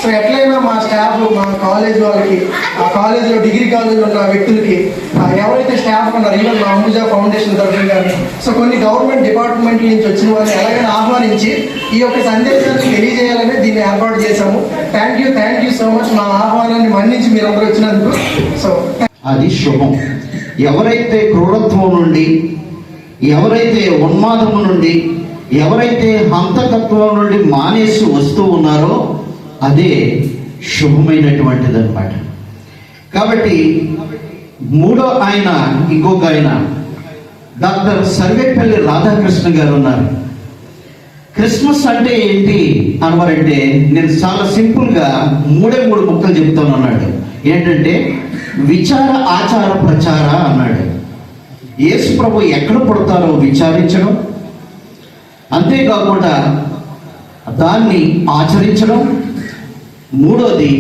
So ఎట్లయినా మా staff, మా కాలేజ్ వాళ్ళకి, ఆ కాలేజీలో డిగ్రీ కాలేజీలో ఉన్న వ్యక్తులకి, ఎవరైతే స్టాఫ్ ఉన్నారో, ఈవెన్ మా అంబుజా ఫౌండేషన్ తరఫున కానీ, సో కొన్ని గవర్నమెంట్ డిపార్ట్మెంట్ల నుంచి వచ్చిన వాళ్ళని ఎలాగైనా ఆహ్వానించి ఈ యొక్క సందేశాన్ని తెలియజేయాలని దీన్ని ఏర్పాటు చేశాము. థ్యాంక్ యూ సో మచ్ మా ఆహ్వానాన్ని మన్నించి మీరు అందరూ వచ్చినందుకు. సో అది శుభం. ఎవరైతే క్రూరత్వం నుండి, ఎవరైతే ఉన్మాదము నుండి, ఎవరైతే హంతకత్వం నుండి మానేసి వస్తూ ఉన్నారో అదే శుభమైనటువంటిది అనమాట. కాబట్టి మూడో ఆయన, ఇంకొక ఆయన డాక్టర్ సర్వేపల్లి రాధాకృష్ణ గారు ఉన్నారు. క్రిస్మస్ అంటే ఏంటి అనవారంటే, నేను చాలా సింపుల్గా మూడు ముక్కలు చెప్తాను అన్నాడు. ఏంటంటే విచార, ఆచార, ప్రచార అన్నాడు. యేసు ప్రభు ఎక్కడ పుడతారో విచారించడం, అంతేకాకుండా దాన్ని ఆచరించడం, మూడోది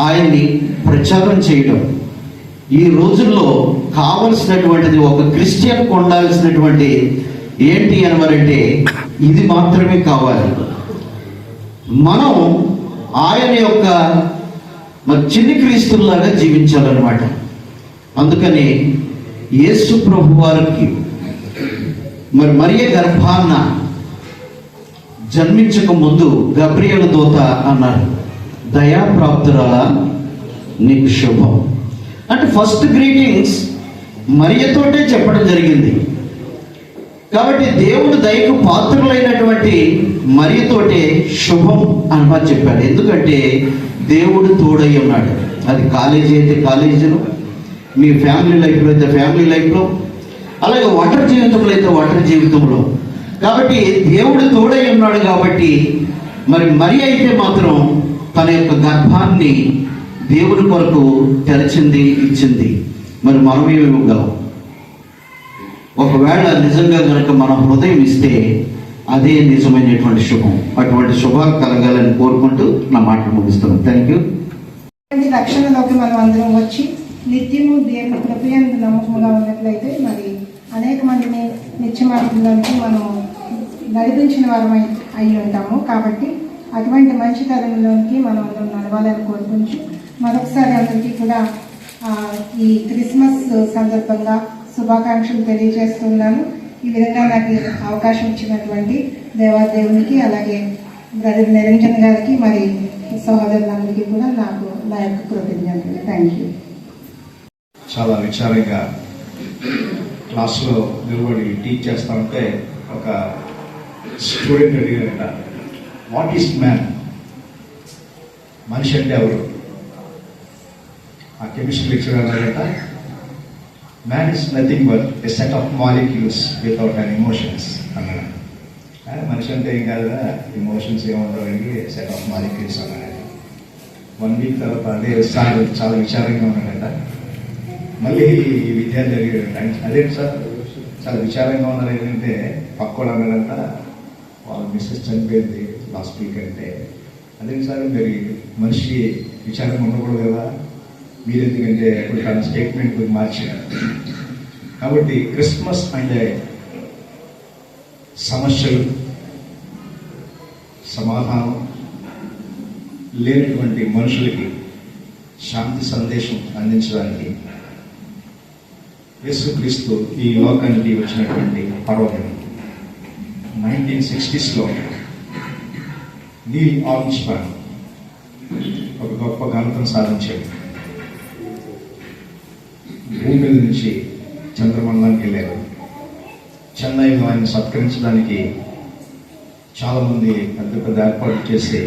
ఆయన్ని ప్రచారం చేయడం. ఈ రోజుల్లో కావలసినటువంటిది, ఒక క్రిస్టియన్ ఉండాల్సినటువంటి ఏంటి అనవారంటే ఇది మాత్రమే కావాలి. మనం ఆయన యొక్క చిన్ని క్రీస్తుల్లాగా జీవించాలన్నమాట. అందుకని యేసు ప్రభు వారికి మరియ గర్భాన్న జన్మించక ముందు గబ్రియేలు దూత అన్నారు, దయాప్రాప్తురాలా నీకు శుభం. అంటే ఫస్ట్ గ్రీటింగ్స్ మరియతోటే చెప్పడం జరిగింది. కాబట్టి దేవుడు దయకు పాత్రులైనటువంటి మరియతోటే శుభం అని చెప్పాడు. ఎందుకంటే దేవుడు తోడై ఉన్నాడు. అది కాలేజీ అయితే కాలేజీలో, మీ ఫ్యామిలీ లైఫ్లో అయితే ఫ్యామిలీ లైఫ్లో, అలాగే ఒంటరి జీవితంలో అయితే ఒంటరి జీవితంలో. కాబట్టి దేవుడు తోడై ఉన్నాడు. కాబట్టి మరి అయితే మాత్రం తన యొక్క గర్భాన్ని దేవుని కొరకు తెరచింది, ఇచ్చింది. మనం ఏమి ఇవ్వగలం? ఒకవేళ నిజంగా కనుక మన హృదయం ఇస్తే అదే నిజమైనటువంటి శుభం. అటువంటి శుభాలు కలగాలని కోరుకుంటూ నా మాటలు ముగిస్తున్నాను. Thank you. రక్షణలోకి మనం అందరం వచ్చి నిత్యము దేవుని కృపయందు నమ్మకంగా ఉన్నట్లయితే మరి అనేక మందిని నిత్య మార్గంలోకి మనం నడిపించిన వారమై అయి ఉంటాము. కాబట్టి అటువంటి మంచి తరంలోకి మనం అందరం నడవాలని కోరుకుంటూ మరొకసారి అందరికీ కూడా ఈ క్రిస్మస్ సందర్భంగా శుభాకాంక్షలు తెలియజేస్తున్నాను. ఈ విధంగా నాకు అవకాశం ఇచ్చినటువంటి దేవాదేవునికి, అలాగే బ్రదర్ నిరంజన్ గారికి, మరి సహోదరులందరికీ కూడా నా యొక్క కృతజ్ఞతలు. Thank you. చాలా విచారంగా క్లాస్లో నిలబడి టీచ్ చేస్తా ఉంటే ఒక స్టూడెంట్ అడిగారట, వాట్ ఈస్ మ్యాన్? మనిషి అంటే ఎవరు? ఆ కెమిస్ట్రీ లెక్చరర్ అన్నారట, man is nothing but a set of molecules without an emotions అన్నాడు. మనిషి అంటే ఏం కాదు, ఎమోషన్స్ ఏముండవండి, సెట్ ఆఫ్ మాలిక్యూల్స్ అన్నాడు. 1 వీక్ తర్వాత అదే సార్ చాలా విచారంగా ఉన్నాడట. మళ్ళీ ఈ విద్యార్థి అడిగాడట, అదేంటి సార్ చాలా విచారంగా ఉన్నారు ఏంటంటే, పక్కోడు అన్నాడంట, వాళ్ళ మిస్సెస్ చనిపోయింది లాస్ట్ వీక్ అంటే. అదేంటి సార్ మరి మనిషి విచారంగా ఉండకూడదు కదా, మీరు ఎందుకంటే ఇప్పుడు తన స్టేట్మెంట్ మార్చారు. కాబట్టి క్రిస్మస్ అంటే సమస్యలు, సమాధానం లేనటువంటి మనుషులకి శాంతి సందేశం అందించడానికి యేసుక్రీస్తు ఈ లోకానికి వచ్చినటువంటి పర్వదినం. 1960s నీల్ ఆర్మ్స్ట్రాంగ్ ఒక గొప్ప ఘనతను సాధించాడు. భూమి మీద నుంచి చంద్రమండలానికి వెళ్ళారు. చెన్నైలో ఆయన సత్కరించడానికి చాలామంది పెద్ద ఏర్పాటు చేసి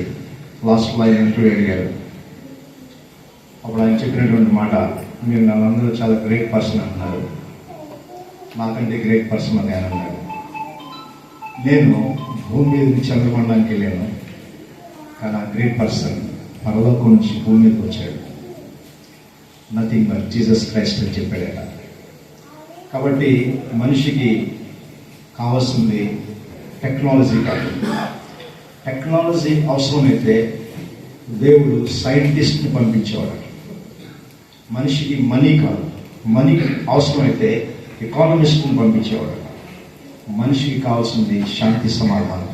లాస్ట్లో ఆయన ఇంటర్వ్యూ అడిగారు. అప్పుడు ఆయన చెప్పినటువంటి మాట, మీరు నన్నందరూ చాలా గ్రేట్ పర్సన్ అన్నారు, నాకంటే గ్రేట్ పర్సన్ అని ఆయన అన్నాడు. నేను భూమి మీద నుంచి చంద్రమండలానికి వెళ్ళాను, కానీ ఆ గ్రేట్ పర్సన్ పరలోకం నుంచి భూమి మీదకి వచ్చాడు. నథింగ్ బట్ జీసస్ క్రైస్ట్ అని చెప్పాడట. కాబట్టి మనిషికి కావాల్సింది టెక్నాలజీ కాదు. టెక్నాలజీ అవసరమైతే దేవుడు సైంటిస్ట్ని పంపించేవాడు. మనిషికి మనీ కాదు, మనీ అవసరమైతే ఎకానమిస్ట్ని పంపించేవాడు. మనిషికి కావాల్సింది శాంతి సమాధానం,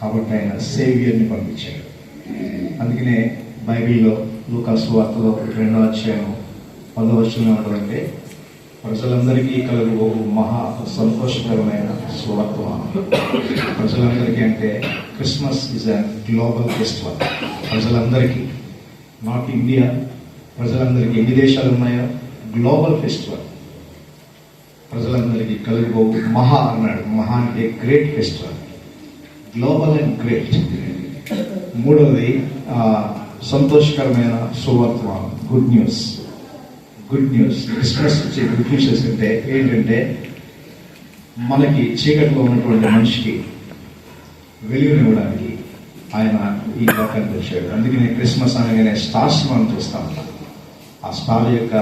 కాబట్టి ఆయన సేవియర్ని పంపించాడు. అందుకనే బైబిల్లో లూకాసు సువార్తలో 2వ అధ్యాయం 10వ వచనం ఏమంటారంటే, ప్రజలందరికీ కలుగు మహా సంతోషకరమైన సువార్తమానం. ప్రజలందరికీ అంటే Christmas is a global festival. ప్రజలందరికీ, నాట్ ఇండియా, ప్రజలందరికీ ఎన్ని దేశాలు ఉన్నాయో గ్లోబల్ ఫెస్టివల్. ప్రజలందరికీ కలుగు మహా అన్నాడు. మహా అంటే great festival, global and great. మూడవది సంతోషకరమైన సువార్తమానం, good news. Good news, Christmas వచ్చే గుడ్ న్యూస్ అంటే ఏంటంటే, మనకి చీకట్లో ఉన్నటువంటి మనిషికి వెలుగునివ్వడానికి ఆయన ఈ లోకానికి వచ్చాడు. అందుకనే క్రిస్మస్ అనగానే స్టార్స్ మనం చూస్తాం. ఆ స్టార్ యొక్క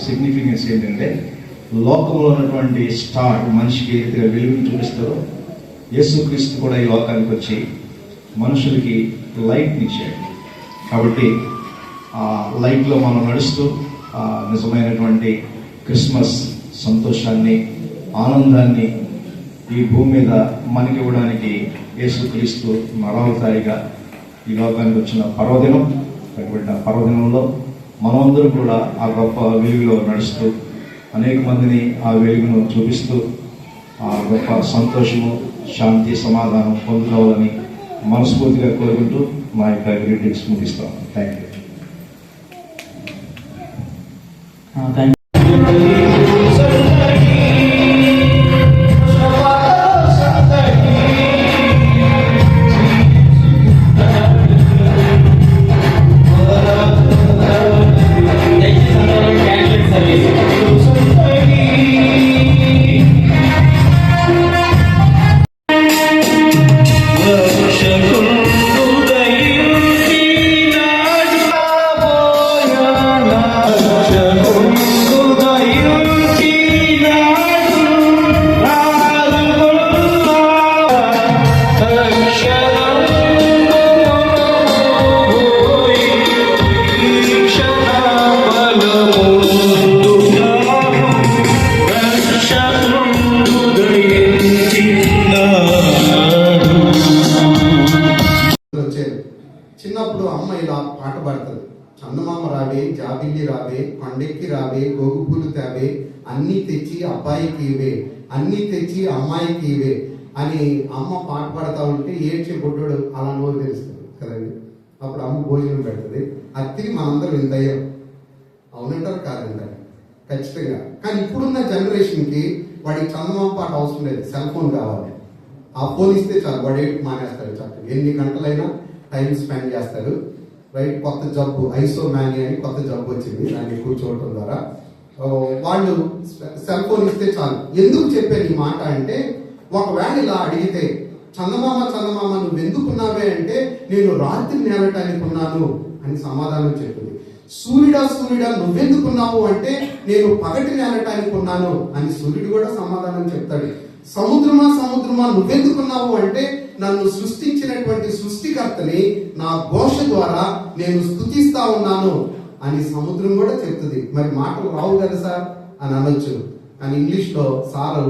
సిగ్నిఫికెన్స్ ఏంటంటే, లోకంలో ఉన్నటువంటి స్టార్ మనిషికి ఏదైతే వెలుగుని చూపిస్తారో, యేసుక్రీస్తు కూడా ఈ లోకానికి వచ్చి మనుషులకి లైట్ని ఇచ్చాడు. కాబట్టి ఆ లైట్లో మనం నడుస్తూ నిజమైనటువంటి క్రిస్మస్ సంతోషాన్ని, ఆనందాన్ని ఈ భూమి మీద మనకి ఇవ్వడానికి యేసుక్రీస్తు నరావతారిగా ఈ లోకానికి వచ్చిన పర్వదినం. కాబట్టి ఆ పర్వదినంలో మనమందరూ కూడా ఆ గొప్ప వెలుగులో నడుస్తూ అనేక మందిని ఆ వెలుగును చూపిస్తూ ఆ గొప్ప సంతోషము, శాంతి, సమాధానం పొందుకోవాలని మనస్ఫూర్తిగా కోరుకుంటూ మా యొక్క గ్రీటింగ్స్ ముగిస్తాం. Thank you. చిన్నప్పుడు అమ్మ ఇలా పాట పాడుతుంది, చందమామ రావే, జాబిల్లి రావే, కొండెక్కి రావే, గోగుపూలు తేవే, అన్నీ తెచ్చి అబ్బాయికి ఇవే, అన్నీ తెచ్చి అమ్మాయికి ఇవే అని అమ్మ పాట పాడుతూ ఉంటే ఏడ్చే బొడ్డోడు అలా నోరు తెలుస్తుంది కదండి. అప్పుడు అమ్మ భోజనం పెడుతుంది, అది తిని మనందరం ఇంతయ్యాం. అవునంటారు కాదంటారు ఖచ్చితంగా. కానీ ఇప్పుడున్న జనరేషన్కి వాడికి చందమామ పాట అవసరం లేదు, సెల్ ఫోన్ కావాలి. ఆ ఫోన్ ఇస్తే చాలు, వాడు ఏడు మానేస్తాడు. చక్కగా ఎన్ని గంటలైనా టైం స్పెండ్ చేస్తారు. రైట్, కొత్త జబ్బు ఐసోమానియా అని కొత్త జబ్బు వచ్చింది, దాన్ని ఎక్కువ చూడటం ద్వారా. వాళ్ళు సెల్ ఫోన్ ఇస్తే చాలు. ఎందుకు చెప్పాను ఈ మాట అంటే, ఒకవేళ ఇలా అడిగితే చందమామ చందమామ నువ్వు ఎందుకున్నావే అంటే, నేను రాత్రి నేలటానికి ఉన్నాను అని సమాధానం చెప్తుంది. సూర్యుడా సూర్యుడా నువ్వెందుకున్నావు అంటే, నేను పగటి నేలటానికి ఉన్నాను అని సూర్యుడు కూడా సమాధానం చెప్తాడు. సముద్రమా సముద్రమా నువ్వెందుకున్నావు అంటే, నన్ను సృష్టించినటువంటి సృష్టికర్తని నా ఘోష ద్వారా నేను స్తుతిస్తా ఉన్నాను అని సముద్రం కూడా చెప్తుంది. మరి మాటలు రావు కదా సార్ అని అనొచ్చు. కానీ ఇంగ్లీష్లో సారు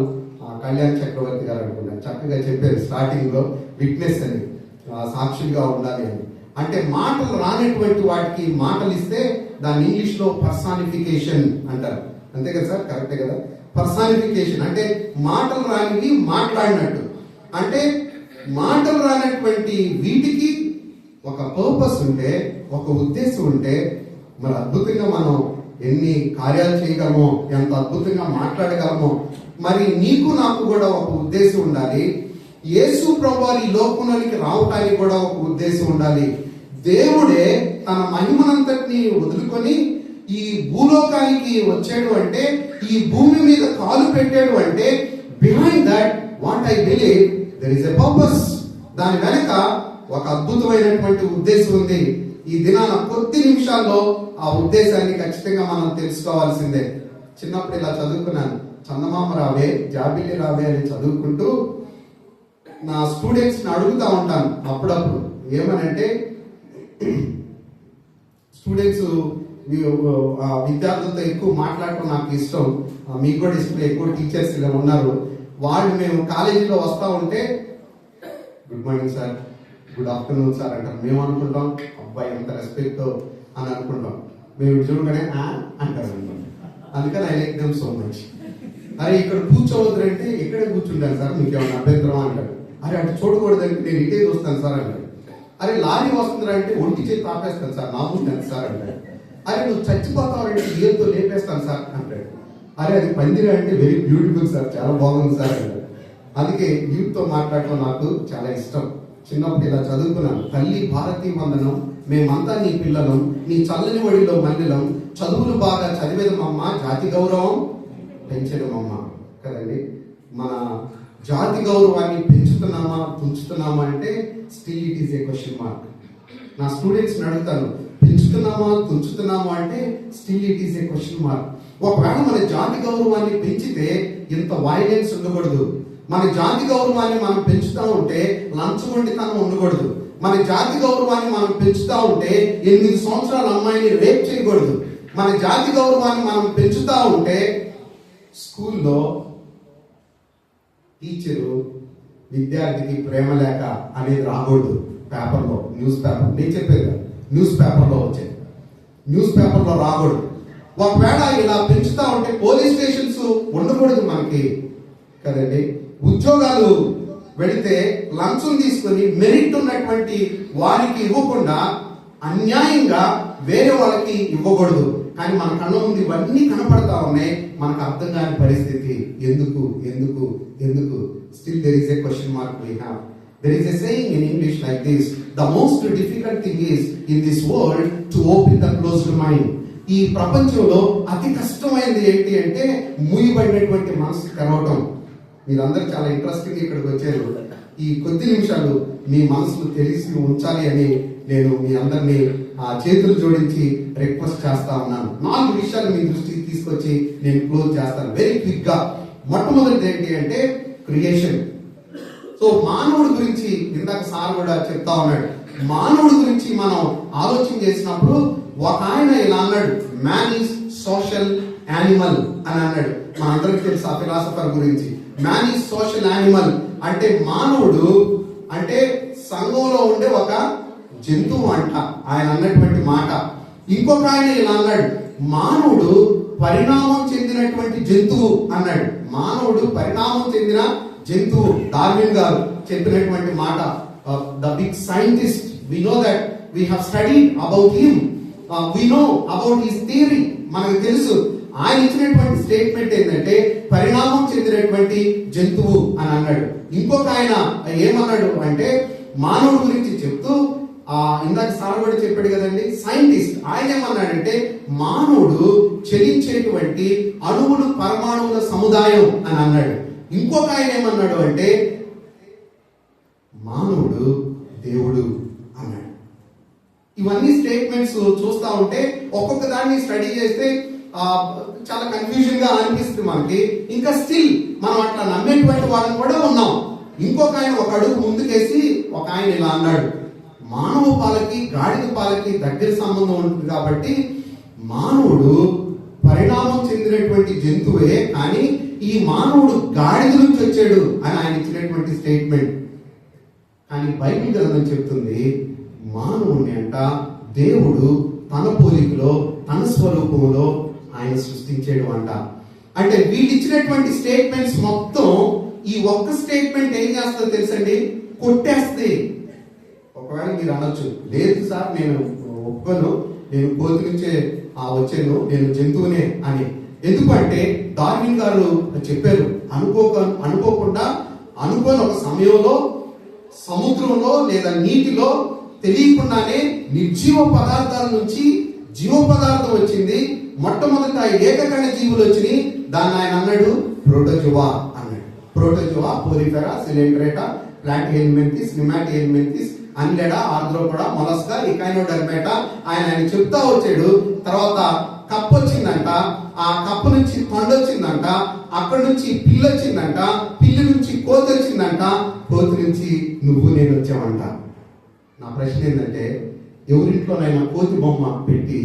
కళ్యాణ్ చక్రవర్తి గారు అనుకున్నారు, చక్కగా చెప్పారు స్టార్టింగ్ లో, విట్నెస్ అని, సాక్షులుగా ఉండాలి అని. అంటే మాటలు రానటువంటి వాటికి మాటలు ఇస్తే దాన్ని ఇంగ్లీష్ లో పర్సానిఫికేషన్ అంటారు. అంతే కదా సార్, కరెక్టే కదా. పర్సానిఫికేషన్ అంటే మాటలు రానివి మాట్లాడినట్టు. అంటే మాటలు రానటువంటి వీటికి ఒక పర్పస్ ఉంటే, ఒక ఉద్దేశం ఉంటే, మరి అద్భుతంగా మనం ఎన్ని కార్యాలు చేయగలమో, ఎంత అద్భుతంగా మాట్లాడగలమో. మరి నీకు నాకు కూడా ఒక ఉద్దేశం ఉండాలి. యేసు ప్రభువు ఈ లోకంలోనికి రావటానికి కూడా ఒక ఉద్దేశం ఉండాలి. దేవుడే తన మహిమనంతటిని వదులుకొని ఈ భూలోకానికి వచ్చాడు అంటే, ఈ భూమి మీద కాలు పెట్టాడు అంటే, behind that what I believe there is a purpose. దాని వెనక ఒక అద్భుతమైనటువంటి ఉద్దేశం ఉంది. ఈ దినాన కొద్ది నిమిషాల్లో ఆ ఉద్దేశాన్ని ఖచ్చితంగా మనం తెలుసుకోవాల్సిందే. చిన్నప్పుడు ఇలా చదువుకున్నాను, చందమామ రావే జాబిల్లి రావే అని చదువుకుంటూ నా స్టూడెంట్స్ని అడుగుతా ఉంటాను అప్పుడప్పుడు. ఏమనంటే స్టూడెంట్స్ విద్యార్థులతో ఎక్కువ మాట్లాడటం నాకు ఇష్టం, మీకు కూడా ఇష్టం. ఎక్కువ టీచర్స్ ఇలా ఉన్నారు. వాళ్ళు మేము కాలేజీలో వస్తూ ఉంటే good morning sir, good afternoon sir అంటారు. మేము అనుకుంటాం అబ్బాయి ఎంత రెస్పెక్ట్ అని అనుకుంటాం. మేము చూడగానే అంటారు. అందుకని I like them so much. అరే ఇక్కడ కూర్చోవద్దు అంటే ఇక్కడే కూర్చుంటాను సార్, మీకు ఏమైనా అభ్యంతరం అంటారు. అరే అటు చూడకూడదంటే నేను ఇటే చూస్తాను సార్ అంటారు. అరే లారీ వస్తుందా అంటే ఒంటి చేతి ఆపేస్తాను సార్, నా ముందు సార్ అంటారు. అరే నువ్వు చచ్చిపోతావంటే ఏదో లేపేస్తాను సార్ అంటాడు. అరే అది పందిరా అంటే వెరీ బ్యూటిఫుల్ సార్, చాలా బాగుంది సార్ అంటారు. అందుకే యూత్తో మాట్లాడటం నాకు చాలా ఇష్టం. చిన్నప్పుడు ఇలా చదువుకున్నాను. తల్లి భారతీ వందనం, మేమంతా నీ పిల్లలం, నీ చల్లని ఒడిలో మల్లెలం, చదువులు బాగా చదివేదమమ్మ, జాతి గౌరవం పెంచడమమ్మ. కదండి, మన జాతి గౌరవాన్ని పెంచుతున్నామా తుంచుతున్నామా అంటే still it is a question mark. నా స్టూడెంట్స్ని అడుగుతాను, పెంచుతున్నామా తుంచుతున్నామా అంటే still it is a question mark. ఒకవేళ మన జాతి గౌరవాన్ని పెంచితే ఇంత వైలెన్స్ ఉండకూడదు. మన జాతి గౌరవాన్ని మనం పెంచుతా ఉంటే లంచగొండితనం ఉండకూడదు. మన జాతి గౌరవాన్ని మనం పెంచుతా ఉంటే 8 సంవత్సరాల అమ్మాయిని రేప్ చేయకూడదు. మన జాతి గౌరవాన్ని మనం పెంచుతా ఉంటే స్కూల్లో టీచరు విద్యార్థికి ప్రేమ లేఖ అనేది రాకూడదు. పేపర్లో, న్యూస్ పేపర్, నేను చెప్పేది న్యూస్ పేపర్లో వచ్చేది, న్యూస్ పేపర్లో రాకూడదు. ఒకవేళ ఇలా పెంచుతా ఉంటే పోలీస్ స్టేషన్స్ ఉండకూడదు మనకి. కదండి, ఉద్యోగాలు వెళితే లంచం తీసుకొని మెరిట్ ఉన్నటువంటి వారికి ఇవ్వకుండా అన్యాయంగా వేరే వాళ్ళకి ఇవ్వకూడదు. కానీ మన కళ్ళ ముందు ఇవన్నీ కనపడతా ఉన్నాయి, మనకు అర్థం కాని పరిస్థితి. ఎందుకు ఎందుకు ఎందుకు? Still there is a question mark we have. There is a saying in English like this: the most difficult thing is in this world to open the closed mind. ఈ ప్రపంచంలో అతి కష్టమైనది ఏంటి అంటే మూయబడినటువంటి మనసు తెరవటం. మీరందరూ చాలా ఇంట్రెస్టింగ్ ఇక్కడికి వచ్చారు. ఈ కొద్ది నిమిషాలు మీ మనసును తెలిసి ఉంచాలి అని నేను మీ అందరినీ చేతులు జోడించి రిక్వెస్ట్ చేస్తా ఉన్నాను. 4 విషయాలు మీ దృష్టికి తీసుకొచ్చి నేను క్లోజ్ చేస్తాను వెరీ క్విక్ గా. మొట్టమొదటిది ఏంటి అంటే క్రియేషన్. సో మానవుడి గురించి ఇందాక సార్ కూడా చెప్తా ఉన్నాడు. మానవుడి గురించి మనం ఆలోచన చేసినప్పుడు ఒక ఆయన ఇలా అన్నాడు, మ్యాన్ ఈజ్ సోషల్ యానిమల్ అని అన్నాడు. మనందరికీ తెలుసు ఆ ఫిలాసఫర్ గురించి. మ్యాన్ ఈజ్ సోషల్ యానిమల్ అంటే మానవుడు అంటే సంఘంలో ఉండే ఒక జంతువు అంట ఆయన అన్నటువంటి మాట. ఇంకొక ఆయన ఇలా అన్నాడు, మానవుడు పరిణామం చెందినటువంటి జంతువు అన్నాడు. మానవుడు పరిణామం చెందిన జంతువు. డార్విన్ గారు చెప్పినటువంటి మాట. The big scientist, we know that, we have studied about him, we know about his theory. మనకు తెలుసు. ఆయన ఇచ్చినటువంటి స్టేట్మెంట్ ఏంటంటే పరిణామం చెందినటువంటి జంతువు అని అన్నాడు. ఇంకొక ఆయన ఏమన్నాడు అంటే మానవుడి గురించి చెప్తూ ఇందాక సార్ కూడా చెప్పాడు కదండి, సైంటిస్ట్. ఆయన ఏమన్నాడంటే మానవుడు చలించేటువంటి అణువులు పరమాణువుల సముదాయం అని అన్నాడు. ఇంకొక ఆయన ఏమన్నాడు అంటే మానవుడు దేవుడు అన్నాడు. ఇవన్నీ స్టేట్మెంట్స్ చూస్తా ఉంటే ఒక్కొక్క దాన్ని స్టడీ చేస్తే చాలా కన్ఫ్యూజన్ గా అనిపిస్తుంది మనకి. ఇంకా స్టిల్ మనం అట్లా నమ్మేటువంటి వాళ్ళని కూడా ఉన్నాం. ఇంకొక ఆయన ఒక అడుగు ముందుకేసి ఒక ఆయన ఇలా అన్నాడు, మానవ పాలకి గాడిద పాలకి దగ్గర సంబంధం ఉంటుంది కాబట్టి మానవుడు పరిణామం చెందినటువంటి జంతువే, కానీ ఈ మానవుడు గాడిద నుంచి వచ్చాడు అని ఆయన ఇచ్చినటువంటి స్టేట్మెంట్. కానీ బైబిల్ గ్రంథం చెప్తుంది మానవుడిని అంట దేవుడు తన పోలికలో తన స్వరూపంలో ఆయన సృష్టించాడు అంట. అంటే వీళ్ళు ఇచ్చినటువంటి స్టేట్మెంట్స్ మొత్తం ఈ ఒక్క స్టేట్మెంట్ ఏం చేస్తుందో తెలుసండి, కొట్టేస్తుంది. ఒకవేళ మీరు అనొచ్చు, లేదు సార్ నేను ఒప్పుకోను, నేను కోతి నుంచే వచ్చాను, నేను జంతువునే అని. ఎందుకంటే డార్విన్ గారు చెప్పారు, అనుకోకుండా అనుకోని ఒక సమయంలో సముద్రంలో లేదా నీటిలో తెలియకుండానే నిర్జీవ పదార్థాల నుంచి జీవ పదార్థం వచ్చింది. మొట్టమొదట ఏకకణ జీవులు వచ్చినాయి. దాన్ని ఆయన అన్నాడు ప్రోటోజోవా అన్నాడు. ప్రోటోజోవా, పోరిఫెరా, సిలిండ్రేటా, ప్లాటిహెల్మింథిస్, నిమాటిహెల్మింథిస్, అన్లెడా, ఆర్ద్రోపోడా, మొలస్కా, ఎకైనోడర్మేటా ఆయన చెప్తా వచ్చాడు. తర్వాత కప్పు వచ్చిందంట, ఆ కప్పు నుంచి తొండ వచ్చిందంట, అక్కడి నుంచి పిల్లి వచ్చిందంట, పిల్లి నుంచి కోతి వచ్చిందంట, కోతి నుంచి నువ్వు నేను వచ్చామంట. నా ప్రశ్న ఏంటంటే, ఎవరింట్లోనైనా కోతి బొమ్మ పెట్టి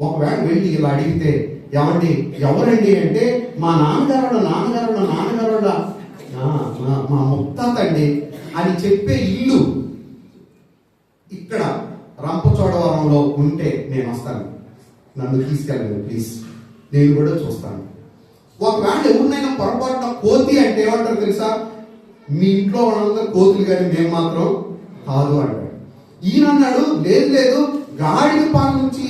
ఒకవేళ వెళ్ళి ఇలా అడిగితే ఏమండి ఎవరండి అంటే మా నాన్నగారు మా ముత్తాత అండి అని చెప్పే ఇల్లు ఇక్కడ రంపచోడవరంలో ఉంటే నేను వస్తాను, నన్ను తీసుకెళ్ళండి ప్లీజ్, నేను కూడా చూస్తాను. ఒకవేళ ఎవరినైనా పొరపాటున కోతి అంటే ఏమంటారు తెలుసా? మీ ఇంట్లో వాళ్ళందరూ కోతులు కానీ మేము మాత్రం కాదు అంటాడు. ఈయన అన్నాడు లేదు గాడిద పాల నుంచి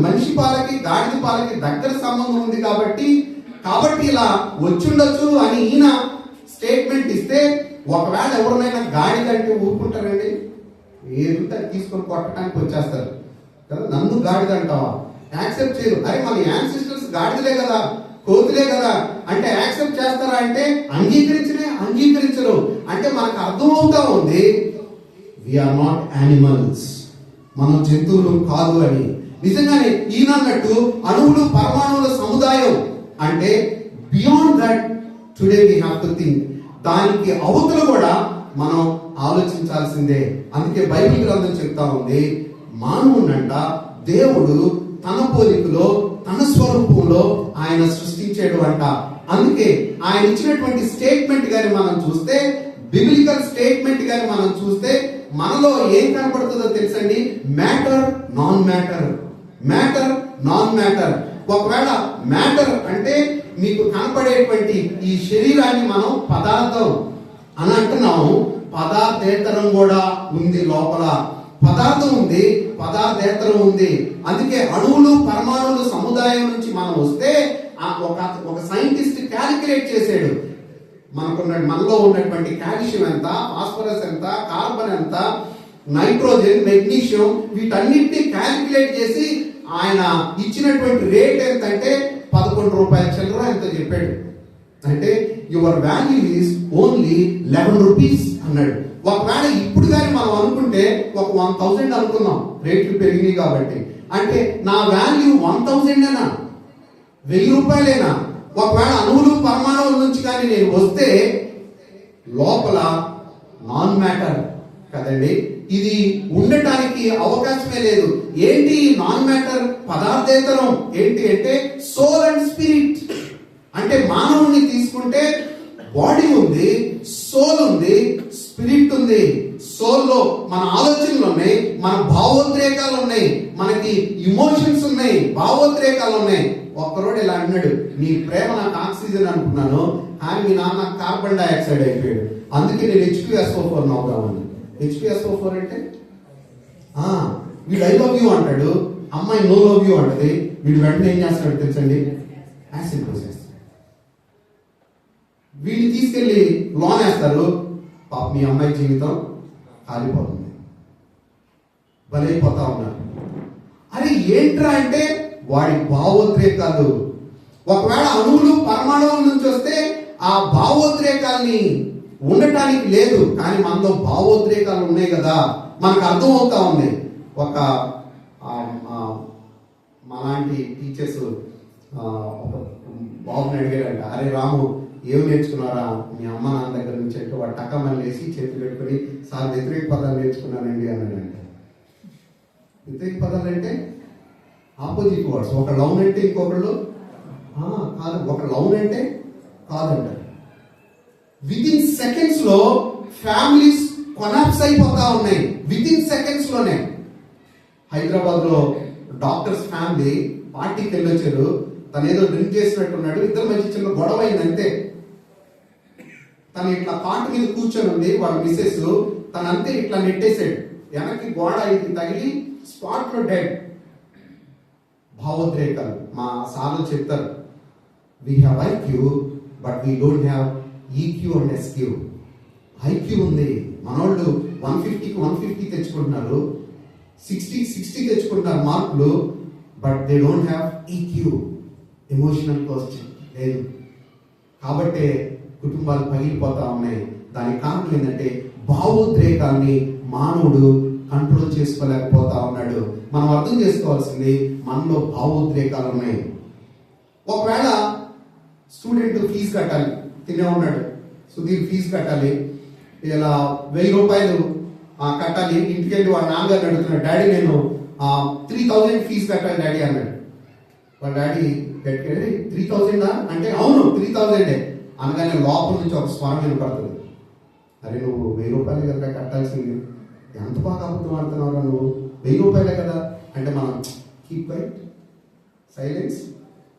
మనిషి పాలకి గాడిద పాలకి దగ్గర సంబంధం ఉంది కాబట్టి ఇలా వచ్చుండొచ్చు అని ఈయన స్టేట్మెంట్ ఇస్తే, ఒకవేళ ఎవరినైనా గాడిద అంటే ఊరుకుంటారండి? ఏదో తీసుకొని కొట్టడానికి వచ్చేస్తారు కదా. నన్ను గాడిద అంటావా? యాక్సెప్ట్ చేయరు. అరే మన యాన్సిస్టర్స్ గాడిదలే కదా, కోతులే కదా అంటే యాక్సెప్ట్ చేస్తారా అంటే అంగీకరించరు. అంటే మనకు అర్థమవుతా ఉంది వీఆర్ నాట్ యానిమల్స్, మనం జంతువులు కాదు అని. నిజంగానే ఈయన అన్నట్టు అణువులు పరమాణువుల సముదాయం అంటే beyond that today we have to think. దానికి అవతల కూడా మనం ఆలోచించాల్సిందే. అందుకే బైబిల్ గ్రంథం చెప్తా ఉంది, మానవునంట దేవుడు తన పోలికలో తన స్వరూపంలో ఆయన సృష్టించాడు అంట. అందుకే ఆయన ఇచ్చినటువంటి స్టేట్మెంట్ గాని మనం చూస్తే, బిబిలికల్ స్టేట్మెంట్ గాని మనం చూస్తే మనలో ఏం కనపడుతుందో తెలుసండి? Matter non matter. ఒకవేళ మ్యాటర్ అంటే మీకు కనపడేటువంటి ఈ శరీరాన్ని మనం పదార్థం అని అంటున్నాము. పదార్థేతరం కూడా ఉంది, లోపల పదార్థం ఉంది, పదార్థేతరం ఉంది. అందుకే అణువులు పరమాణువుల సముదాయం నుంచి మనం వస్తే ఒక సైంటిస్ట్ క్యాలిక్యులేట్ చేశాడు మనలో ఉన్నటువంటి కాల్షియం ఎంత, ఫాస్ఫరస్ ఎంత, కార్బన్ ఎంత, నైట్రోజన్, మెగ్నీషియం, వీటన్నిటిని క్యాలిక్యులేట్ చేసి ఆయన ఇచ్చినటువంటి రేట్ ఎంత అంటే 11 రూపాయల చిల్లర ఎంతో చెప్పాడు. అంటే your value is only 11 rupees అన్నాడు. ఒకవేళ ఇప్పుడు కానీ మనం అనుకుంటే ఒక 1000 అనుకున్నాం, రేట్లు పెరిగినాయి కాబట్టి. అంటే నా వాల్యూ 1000 1000 రూపాయలేనా? ఒకవేళ అణువులు పరమాణువుల నుంచి కానీ నేను వస్తే లోపల నాన్ మ్యాటర్ కదండి, ఇది ఉండటానికి అవకాశమే లేదు. ఏంటి నాన్ మ్యాటర్? పదార్థేతరం. ఏంటి అంటే సోల్ అండ్ స్పిరిట్. అంటే మానవుని తీసుకుంటే బాడీ ఉంది, సోల్ ఉంది, స్పిరిట్ ఉంది. సోల్లో మన ఆలోచనలు ఉన్నాయి, మన భావోద్రేకాలు ఉన్నాయి, మనకి ఇమోషన్స్ ఉన్నాయి, భావోద్రేకాలు ఉన్నాయి. ఒక్కరోడు ఇలా అన్నాడు, నీ ప్రేమ నాకు ఆక్సిజన్ అనుకున్నాను, కానీ మీ నాన్న కార్బన్ డైఆక్సైడ్ అయిపోయాడు, అందుకే నేను H2SO4 నవ్వుదామని. H2SO4 అంటే వీడు ఐ లవ్ యూ అంటాడు, అమ్మాయి నో లవ్ యూ అంటది. వీడు వెంటనే ఏం చేస్తాడు తెలుసండి? యాసిడ్ పోసేస్తాడు. వీడిని తీసుకెళ్లి లోన్ వేస్తారు. పాప మీ అమ్మాయి జీవితం కాలిపోతుంది, బలైపోతా ఉన్నారు. అది ఏంట్రా అంటే వాడి భావోద్రేకాలు. ఒకవేళ అణువులు పరమాణువుల నుంచి వస్తే ఆ భావోద్రేకాల్ని ఉండటానికి లేదు, కానీ మనలో భావోద్రేకాలు ఉన్నాయి కదా, మనకు అర్థం అవుతా ఉంది. ఒక మాలాంటి టీచర్స్ బాబుని అడిగారంట, అరే రాము ఏం నేర్చుకున్నారా మీ అమ్మ నాన్న దగ్గర నుంచి అంటే వాడు టక్కమని లేసి చేతులు పెట్టుకుని సార్ వ్యతిరేక పదాలు నేర్చుకున్నానండి అన్నాడంట. వ్యతిరేక పదాలు అంటే ఆపోజిట్ వర్డ్స్. ఒక లవ్ అంటే ఇంకొకళ్ళు కాదు, ఒక లవ్ అంటే కాదంట. వితిన్ సెకండ్స్ లో ఫ్యామిలీస్ కొలాప్స్ అయిపోతా ఉన్నాయి. వితిన్ సెకండ్స్ లోనే హైదరాబాద్ లో డాక్టర్స్ ఫ్యామిలీ పార్టీకి వెళ్ళొచ్చారు. తను ఏదో డ్రింక్ చేసినట్టున్నాడు, ఇద్దరు మధ్య చిన్న గొడవ అయిందంతే. తను ఇట్లా పాట మీద కూర్చొని ఉంది, వాళ్ళ మిస్సెస్ తనంతే ఇట్లా నెట్టేసాడు, వెనక్కి గోడ ఇది తగిలి స్పాట్ లో డెడ్. భావోద్రేకాలు. మా సార్లు చెప్తారు, we have IQ but we don't have EQ and SQ. IQ ఉంది, మనోళ్ళు 150కి 150 తెచ్చుకుంటున్నారు, 60 తెచ్చుకుంటున్నారు మార్కులు, but they don't have EQ, emotional question లేదు. కాబట్టే కుటుంబాలు పగిలిపోతా ఉన్నాయి. దానికి కారణం ఏంటంటే భావోద్రేకాన్ని మానవుడు కంట్రోల్ చేసుకోలేకపోతా ఉన్నాడు. మనం అర్థం చేసుకోవాల్సింది, మనలో భావోద్రేకాలు ఉన్నాయి. ఒకవేళ స్టూడెంట్ ఫీజు కట్టాలి, తినే ఉన్నాడు, సుధీర్ ఫీజు కట్టాలి, ఇలా 1000 రూపాయలు కట్టాలి. ఇంటికి వెళ్ళి వాళ్ళ నాన్నగారిని అడుగుతున్నాడు, డాడీ నేను 3000 ఫీజు కట్టాలి డాడీ అన్నాడు. వాళ్ళ డాడీ గట్టిగా 3000 అంటే అవును 3000 అనగానే లోపల నుంచి ఒక స్వరం వినపడుతుంది, అరే నువ్వు 1000 రూపాయలు కదా కట్టాల్సింది, ఎంత బాగా అబద్ధం ఆడుతున్నావు నువ్వు, 1000 రూపాయలే కదా అంటే మనం కీప్ క్వైట్, సైలెన్స్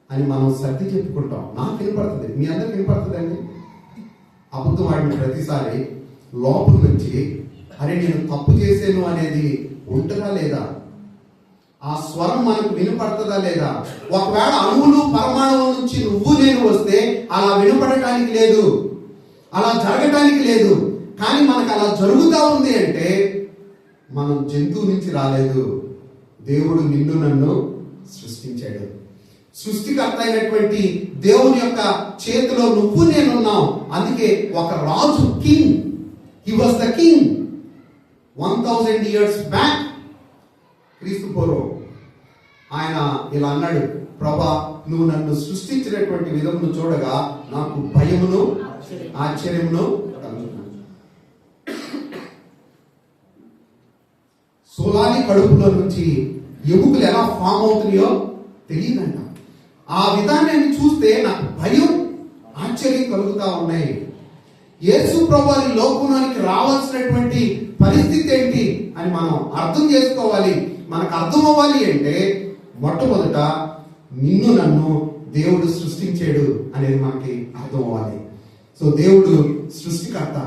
అని మనం సర్ది చెప్పుకుంటాం. నాకు వినపడుతుంది, మీ అందరికి వినపడుతుందండి. అబద్ధం ఆడిన ప్రతిసారి లోపల నుంచి అరే నేను తప్పు చేశాను అనేది ఉంటుందా లేదా, ఆ స్వరం మనకు వినపడుతుందా లేదా. ఒకవేళ అణువులు పరమాణువుల నుంచి నువ్వు నేను వస్తే అలా వినపడటానికి లేదు, అలా జరగటానికి లేదు. కానీ మనకు అలా జరుగుతూ ఉంది అంటే మనం జంతువు నుంచి రాలేదు, దేవుడు నిన్ను నన్ను సృష్టించాడు. సృష్టికర్త అయినటువంటి దేవుని యొక్క చేతిలో నువ్వు నేనున్నావు. అందుకే ఒక రాజు, king, he was the king 1000 years back, క్రీస్తు పూర్వం. ఆయన ఇలా అన్నాడు, ప్రభా నువ్వు నన్ను సృష్టించినటువంటి విధమును చూడగా నాకు భయమును ఆశ్చర్యమును కలుగుతుంది. సోలాని కడుపులో నుంచి ఎముకలు ఎలా ఫామ్ అవుతున్నాయో తెలియదంట. ఆ విధానాన్ని చూస్తే నాకు భయం ఆశ్చర్యం కలుగుతా ఉన్నాయి. యేసు ప్రభువు లోకంలోనికి రావాల్సినటువంటి పరిస్థితి ఏంటి అని మనం అర్థం చేసుకోవాలి. మనకు అర్థం అవ్వాలి అంటే మొట్టమొదట నిన్ను నన్ను దేవుడు సృష్టించాడు అనేది మనకి అర్థం అవ్వాలి. సో దేవుడు సృష్టికర్త.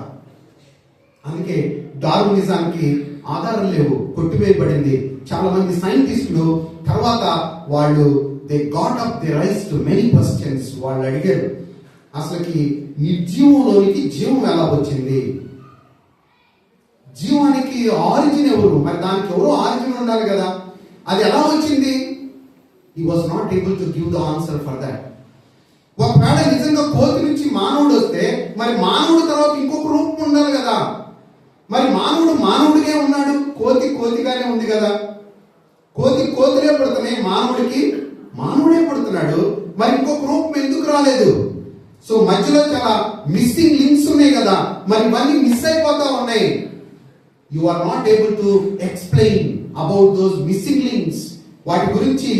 అందుకే డార్వినిజానికి ఆధారం లేవు, కొట్టివేయబడింది. చాలా మంది సైంటిస్టులు తర్వాత వాళ్ళు they got up the rise to many questions. వాళ్ళు అడిగారు, అసలుకి నిర్జీవంలోనికి జీవం ఎలా వచ్చింది, జీవానికి ఆరిజిన్ ఎవరు, మరి దానికి ఎవరో ఆరిజిన్ ఉండాలి కదా, అది ఎలా వచ్చింది? He was not able to give the answer for that. ఒకవేళ నిజంగా కోతి నుంచి మానవుడు వస్తే మరి మానవుడు తర్వాత ఇంకొక రూపం ఉండాలి కదా. మరి మానవుడు మానవుడిగా ఉన్నాడు, కోతి కోతిగానే ఉంది కదా. కోతిలే పుడుతున్నాయి, మానవుడికి మానవుడే పుడుతున్నాడు. మరి ఇంకొక రూపం ఎందుకు రాలేదు? సో మధ్యలో చాలా మిస్సింగ్ లింక్స్ ఉన్నాయి కదా, మరి ఇవన్నీ మిస్ అయిపోతా ఉన్నాయి. You are not able to explain about those missing links. వాటి గురించి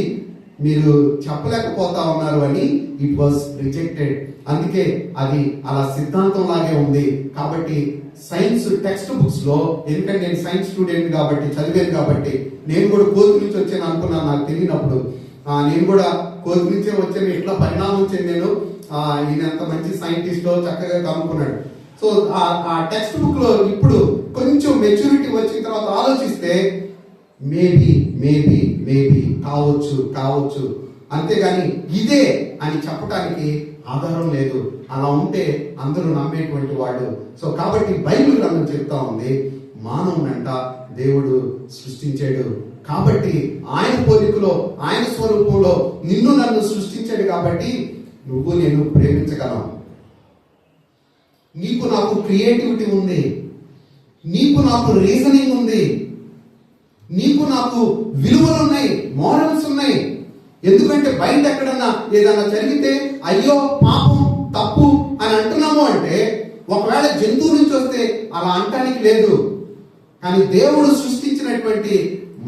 మీరు చెప్పలేకపోతా ఉన్నారు అని ఇట్ వాజ్ రిజెక్టెడ్. అందుకే అది అలా సిద్ధాంతం లాగే ఉంది. కాబట్టి సైన్స్ టెక్స్ట్ బుక్స్ లో, ఎందుకంటే నేను సైన్స్ స్టూడెంట్ కాబట్టి చదివాను కాబట్టి, నేను కూడా కోతి నుంచి వచ్చాను అనుకున్నాను. నాకు తెలియనప్పుడు నేను కూడా కోతి నుంచే వచ్చాను, ఎట్లా పరిణామం చెందాను, ఈయన ఎంత మంచి సైంటిస్టో చక్కగా కనుక్కున్నాడు. సో ఆ టెక్స్ట్ బుక్ లో ఇప్పుడు కొంచెం మెచ్యూరిటీ వచ్చిన తర్వాత ఆలోచిస్తే మేబీ మేబీ మేబీ కావచ్చు అంతేగాని ఇదే అని చెప్పడానికి ఆధారం లేదు. అలా ఉంటే అందరూ నమ్మేటువంటి వాడు. సో కాబట్టి బైబిల్ గ్రంథం చెప్తా ఉంది, మానవునంట దేవుడు సృష్టించాడు. కాబట్టి ఆయన పోలికలో ఆయన స్వరూపంలో నిన్ను నన్ను సృష్టించాడు. కాబట్టి నువ్వు నేను ప్రేమించగలం. నీకు నాకు క్రియేటివిటీ ఉంది, నీకు నాకు రీజనింగ్ ఉంది, నీకు నాకు విలువలు ఉన్నాయి, మోరల్స్ ఉన్నాయి. ఎందుకంటే బయట ఎక్కడన్నా ఏదన్నా జరిగితే అయ్యో పాపం తప్పు అని అంటున్నాము అంటే, ఒకవేళ జంతువు నుంచి వస్తే అలా అంటానికి లేదు. కానీ దేవుడు సృష్టించినటువంటి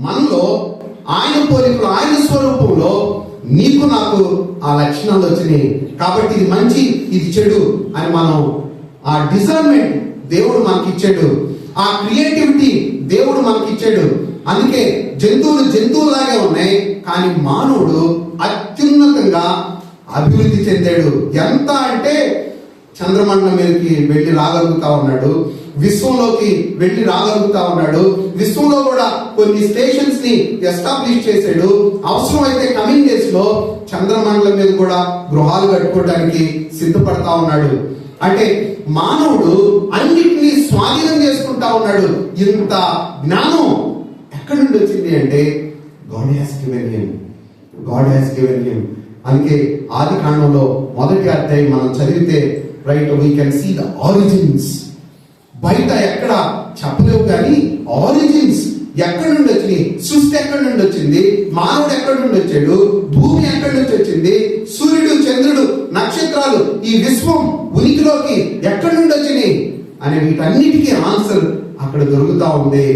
మనలో ఆయన పోలికలో ఆయన స్వరూపంలో నీకు నాకు ఆ లక్షణాలు వచ్చినాయి. కాబట్టి ఇది మంచి ఇది చెడు అని మనం ఆ డిజర్న్మెంట్ దేవుడు మనకి ఇచ్చాడు, ఆ క్రియేటివిటీ దేవుడు మనకి ఇచ్చాడు. అందుకే జంతువులాగే ఉన్నాయి, కానీ మానవుడు అత్యున్నతంగా అభివృద్ధి చెందాడు. ఎంత అంటే చంద్రమండలం మీదకి వెళ్ళి రాగలుగుతా ఉన్నాడు, విశ్వంలోకి వెళ్ళి రాగలుగుతా ఉన్నాడు. విశ్వంలో కూడా కొన్ని స్టేషన్స్ ని ఎస్టాబ్లిష్ చేశాడు. అవసరం అయితే కమింగ్ డేస్ లో చంద్రమండలం మీద కూడా గృహాలు కట్టుకోవడానికి సిద్ధపడతా ఉన్నాడు. అంటే మానవుడు అన్నిటినీ స్వాధీనం చేసుకుంటా ఉన్నాడు. ఇంత జ్ఞానం ఎక్కడి నుండి వచ్చింది అంటే god has given him, god has given him. అందుకే ఆది కాండంలో 1వ అధ్యాయం మనం చదివితే right we can see the origins. బయట ఎక్కడ చెప్పలేవు కానీ ఆరిజిన్స్ ఎక్కడి నుండి వచ్చింది, సృష్టి ఎక్కడి నుండి వచ్చింది, మానవుడు ఎక్కడి నుండి వచ్చాడు, భూమి ఎక్కడి నుంచి వచ్చింది, సూర్యుడు చంద్రుడు నక్షత్రాలు ఈ విశ్వం ఉనికిలోకి ఎక్కడి నుండి వచ్చినాయి అనే వీటన్నిటికీ ఆన్సర్ అక్కడ దొరుకుతా ఉంది.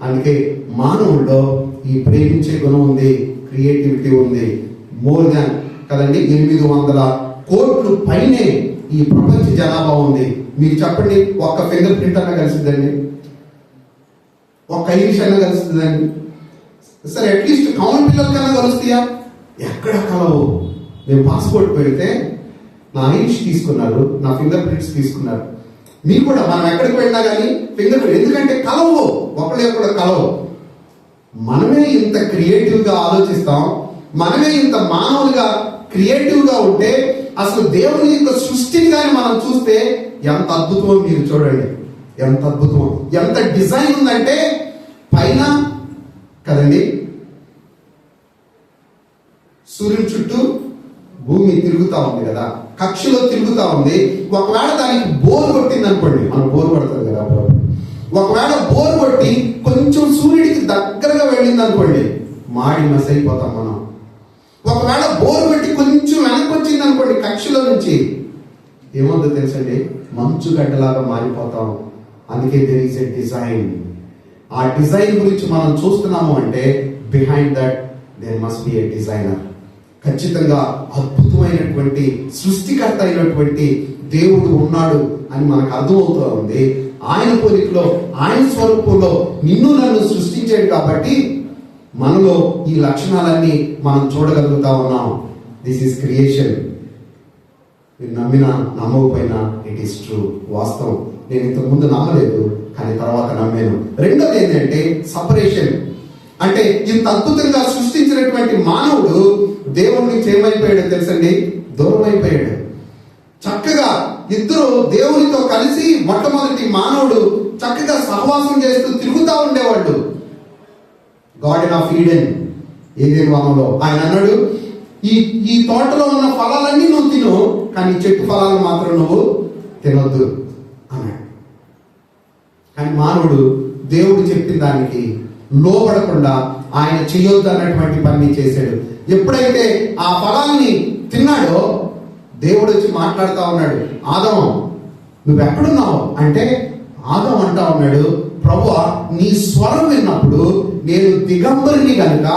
అందుకే మానవుల్లో ఈ ప్రేమించే గుణం ఉంది, క్రియేటివిటీ ఉంది. మోర్ దాన్ కదండి 800 కోట్లు పైనే ఈ ప్రపంచ జనాభా ఉంది. మీరు చెప్పండి, ఒక్క ఫింగర్ ప్రింట్ అన్న కలిసిందండి, ఒక్క ఐరిష్ అన్న కలుస్తుందండి, సరే అట్లీస్ట్ కౌన్ పిల్లల కన్నా కలుస్తాయా? ఎక్కడ కలవు. నేను పాస్పోర్ట్ పెడితే నా ఐరిష్ తీసుకున్నారు, నా ఫింగర్ ప్రింట్స్ తీసుకున్నారు. మీరు కూడా మనం ఎక్కడికి వెళ్ళినా కానీ ఫింగర్ ప్రింట్, ఎందుకంటే కలవు, ఒకళ్ళే కూడా కలవు. మనమే ఇంత క్రియేటివ్ గా ఆలోచిస్తాం, మనమే ఇంత మానవులుగా క్రియేటివ్ గా ఉంటే అసలు దేవుని యొక్క సృష్టిని కానీ మనం చూస్తే ఎంత అద్భుతమో మీరు చూడండి. ఎంత అద్భుతం, ఎంత డిజైన్ ఉందంటే పైన కదండి సూర్యుని చుట్టూ భూమి తిరుగుతా ఉంది కదా, కక్షలో తిరుగుతా ఉంది. ఒకవేళ దానికి బోర్ కొట్టింది అనుకోండి, మనం బోర్ కొడతాం కదా, ఒకవేళ బోర్ కొట్టి కొంచెం సూర్యుడికి దగ్గరగా వెళ్ళింది అనుకోండి, మాడి మస్ అయిపోతాం మనం. ఒకవేళ బోర్ కొట్టి కొంచెం వెనక్కి వచ్చింది అనుకోండి కక్షలో నుంచి, ఏమవుతుందో తెలుసండి, మంచు గడ్డలాగా మారిపోతాం. అందుకే దేర్ ఈస్ ఎ డిజైన్. ఆ డిజైన్ గురించి మనం చూస్తున్నాము అంటే behind that there must be a designer. ఖచ్చితంగా అద్భుతమైనటువంటి సృష్టికర్త అయినటువంటి దేవుడు ఉన్నాడు అని మనకు అర్థమవుతూ ఉంది. ఆయన పోలికలో ఆయన స్వరూపంలో నిన్ను నన్ను సృష్టించాడు కాబట్టి మనలో ఈ లక్షణాలన్నీ మనం చూడగలుగుతా ఉన్నాం. This is creation. మీరు నమ్మినా నమ్మకపోయినా ఇట్ ఈస్ ట్రూ, వాస్తవం. నేను ఇంతకు ముందు నమ్మలేదు కానీ తర్వాత నమ్మాను. రెండోది ఏంటంటే సపరేషన్. అంటే ఇంత అద్భుతంగా సృష్టించినటువంటి మానవుడు దేవుడి నుంచి ఏమైపోయాడో తెలుసండి, దూరం అయిపోయాడు. చక్కగా ఇద్దరు దేవునితో కలిసి మొట్టమొదటి మానవుడు చక్కగా సహవాసం చేస్తూ తిరుగుతూ ఉండేవాళ్ళు. గార్డెన్ ఆఫ్ ఈడెన్, ఏదెన్ వనంలో ఆయన అన్నాడు, ఈ తోటలో ఉన్న ఫలాలన్నీ నువ్వు తిను, కానీ చెట్టు ఫలాలను మాత్రం నువ్వు తినొద్దు అన్నాడు. కానీ మానవుడు దేవుడు చెప్పిన దానికి లోబడకుండా ఆయన చేయొద్దు అన్నటువంటి పని చేశాడు. ఎప్పుడైతే ఆ ఫలాన్ని తిన్నాడో దేవుడు వచ్చి మాట్లాడుతూ ఉన్నాడు, ఆదం నువ్వు ఎక్కడున్నావు అంటే, ఆదం అంటా ఉన్నాడు, ప్రభువా నీ స్వరం విన్నప్పుడు నేను దిగంబరిని గనుక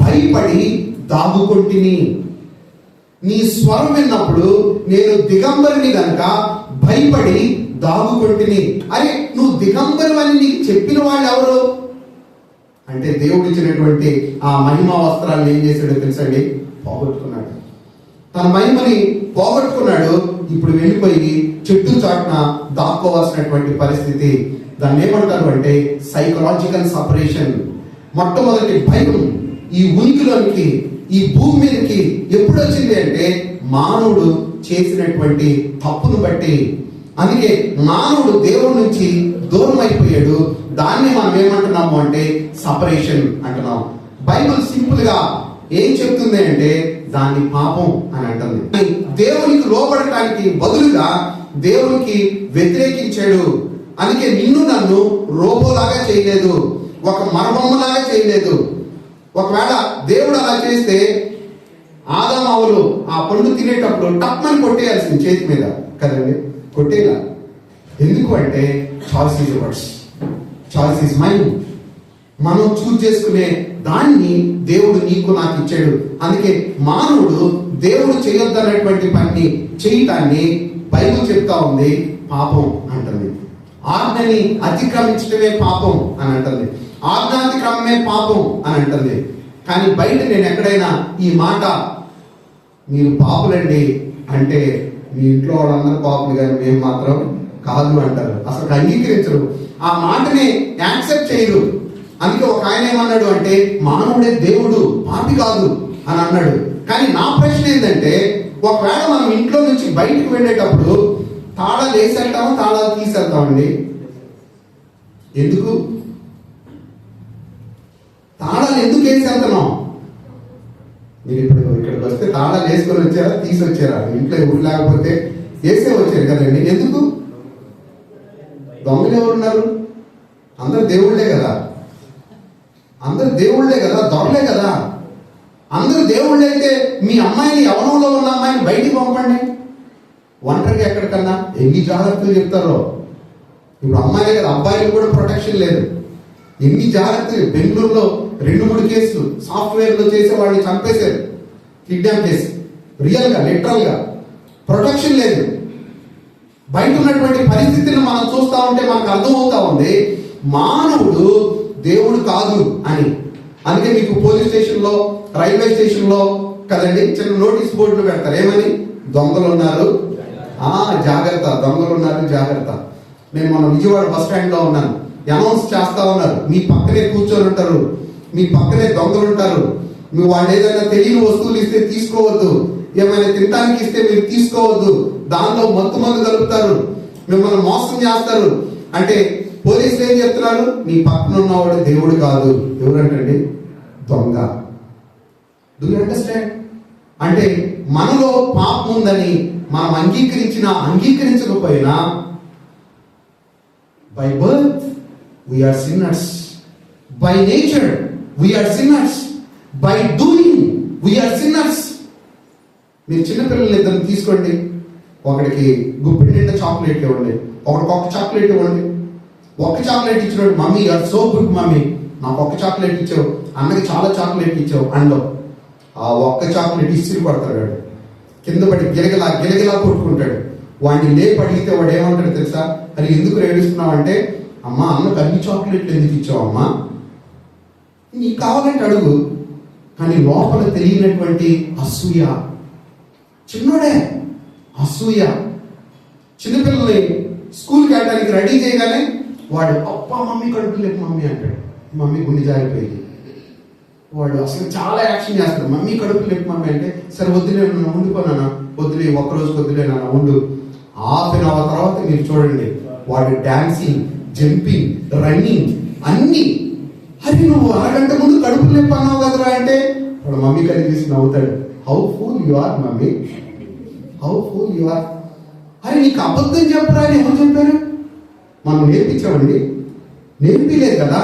భయపడి దాగుకొంటిని. నీ స్వరం విన్నప్పుడు నేను దిగంబరిని గనుక భయపడి దాగుకొంటిని. అరే నువ్వు దిగంబరు అని నీకు చెప్పిన వాళ్ళు ఎవరు అంటే, దేవుడు ఇచ్చినటువంటి ఆ మహిమా వస్త్రాలను ఏం చేశాడో తెలుసండి, పోగొట్టుకున్నాడు. తన మహిమని పోగొట్టుకున్నాడు. ఇప్పుడు వెళ్ళిపోయి చెట్టు చాటున దాక్కోవాల్సినటువంటి పరిస్థితి. దాన్ని ఏమంటారు అంటే సైకలాజికల్ సపరేషన్. మొట్టమొదటి భయం ఈ ఉనికిలోనికి, ఈ భూమి మీదకి ఎప్పుడు వచ్చింది అంటే మానవుడు చేసినటువంటి తప్పును బట్టి. అందుకే మానవుడు దేవుడి నుంచి దూరం అయిపోయాడు. దాన్ని మనం ఏమంటున్నాము అంటే సపరేషన్ అంటున్నాం. బైబిల్ సింపుల్ గా ఏం చెప్తుంది అంటే దాన్ని పాపం అని అంటుంది. దేవునికి లోబడటానికి బదులుగా దేవునికి వ్యతిరేకించాడు. అందుకే నిన్ను నన్ను రోబోలాగా చేయలేదు, ఒక మరబొమ్మలాగా చేయలేదు. ఒకవేళ దేవుడు అలా చేస్తే ఆదాము హవ్వలు ఆ పండు తినేటప్పుడు టప్మని కొట్టేయాల్సింది చేతి మీద కదండి, కొట్టేలా. ఎందుకు అంటే choice is yours, choice is mine. మనం చూజ్ చేసుకునే దాన్ని దేవుడు నీకు నాకు ఇచ్చాడు. అందుకే మానవుడు దేవుడు చేయొద్దన్నటువంటి పని చేయటాన్ని బైబిల్ చెప్తా ఉంది పాపం అంటుంది. ఆజ్ఞని అతిక్రమించడమే పాపం అని అంటుంది, ఆజ్ఞాతిక్రమమే పాపం అని అంటుంది. కానీ బయట నేను ఎక్కడైనా ఈ మాట మీరు పాపులండి అంటే మీ ఇంట్లో వాళ్ళందరూ పాపులు కానీ మేము మాత్రం కాదు అంటారు. అసలు అంగీకరించరు, ఆ మాటని యాక్సెప్ట్ చేయరు. అందుకే ఒక ఆయన ఏమన్నాడు అంటే మానవుడే దేవుడు, పాపి కాదు అని అన్నాడు. కానీ నా ప్రశ్న ఏంటంటే, ఒకవేళ మనం ఇంట్లో నుంచి బయటకు వెళ్ళేటప్పుడు తాళాలు వేసేద్దామా తాళాలు తీసేద్దామండి? ఎందుకు తాళాలు ఎందుకు వేసేద్దాం? మీరు ఇప్పుడు ఇక్కడికి వస్తే తాళాలు వేసుకొని వచ్చారా తీసి వచ్చారా? ఇంట్లో ఎవరు లేకపోతే వేసే వచ్చారు కదండి. ఎందుకు? దొంగలు ఎవరున్నారు? అందరు దేవుళ్ళే కదా, అందరు దేవుళ్ళే కదా, దొరలే కదా. అందరూ దేవుళ్ళు అయితే మీ అమ్మాయిని, యవనంలో ఉన్న అమ్మాయిని బయటికి పంపండి ఒంటరిగా ఎక్కడికన్నా. ఎన్ని జాగ్రత్తలు చెప్తారో. ఇప్పుడు అమ్మాయిలే కదా, అబ్బాయిలకు కూడా ప్రొటెక్షన్ లేదు. ఎన్ని జాగ్రత్తలు. బెంగళూరులో 2-3 కేసులు సాఫ్ట్వేర్లో చేసే వాళ్ళని చంపేశారు, కిడ్నాప్ చేసి. రియల్ గా, లిటరల్ గా ప్రొటెక్షన్ లేదు. బయట ఉన్నటువంటి పరిస్థితులను మనం చూస్తా ఉంటే మనకు అర్థమవుతా ఉంది మానవుడు దేవుడు కాదు అని. అందుకే మీకు పోలీస్ స్టేషన్ లో, రైల్వే స్టేషన్ లో కదండి చిన్న నోటీస్ బోర్డులు పెడతారు. ఏమని? దొంగలు ఉన్నారు, జాగ్రత్త, దొంగలు ఉన్నారు, జాగ్రత్త. నేను మన విజయవాడ బస్ స్టాండ్ లో ఉన్నాను, అనౌన్స్ చేస్తా ఉన్నారు, మీ పక్కనే కూర్చొని ఉంటారు, మీ పక్కనే దొంగలు ఉంటారు, మీ వాళ్ళు ఏదైనా తెలియని వస్తువులు ఇస్తే తీసుకోవద్దు, ఏమైనా తినడానికి ఇస్తే మీరు తీసుకోవద్దు, దానిలో మత్తు మందు కలుపుతారు, మిమ్మల్ని మోసం చేస్తారు అంటే పోలీసులు ఏం చెప్తున్నారు? నీ పక్కన ఉన్నవాడు దేవుడు కాదు. ఎవరంటండి? దొంగ. Do you understand? అంటే మనలో పాపం ఉందని మనం అంగీకరించకపోయినా by birth we are sinners, by nature we are sinners, by doing we are sinners. మీరు చిన్నపిల్లల్ని ఇద్దరు తీసుకోండి, ఒకడికి గుప్పిడి నిండా చాక్లెట్ ఇవ్వండి, ఒకడికి ఒక చాక్లెట్ ఇవ్వండి. ఒక్క చాక్లెట్ ఇచ్చినాడు, mummy you are so good mummy, నాకు ఒక్క చాక్లెట్ ఇచ్చావు, అన్నకి చాలా చాక్లెట్ ఇచ్చావు అండో. ఆ ఒక్క చాక్లెట్ ఇసిరి పడతాడు, కింద పడి గిలగిలా కొట్టుకుంటాడు. వాడిని లేపు అడిగితే వాడు ఏమంటాడు తెలుసా? అది ఎందుకు ఏడుస్తున్నావు అంటే, అమ్మా అన్నకు అన్ని చాక్లెట్లు ఎందుకు ఇచ్చావు అమ్మా, నీకు కావాలంటే అడుగు. కానీ లోపల తెలియనటువంటి అసూయ, చిన్నోడే అసూయ. చిన్నపిల్లల్ని స్కూల్కి వెళ్ళడానికి రెడీ చేయగానే వాడు అప్పా మమ్మీ కడుపు లేపు మమ్మీ అంటాడు, మమ్మీ గుండె జారిపోయింది. వాడు అసలు చాలా యాక్షన్ చేస్తాడు, మమ్మీ కడుపు లేపు మమ్మీ అంటే సరే వద్దులే నన్ను ఉండిపోనా, వద్దులే ఒక్కరోజు వద్దులే నన్ను ఉండు. హాఫ్ అన్ అవర్ తర్వాత మీరు చూడండి వాడు డాన్సింగ్, జంపింగ్, రన్నింగ్ అన్ని. అరే నువ్వు అరగంట ముందు కడుపు లేపు అన్నావు కదరా అంటే వాడు మమ్మీ కలిసి నవ్వుతాడు. How fool you are mummy, how fool you are. అరే నీకు అబద్ధం చెప్పరా అని ఎవరు చెప్పారు? మనం నేర్పించామండి? నేర్పిలేదు కదా.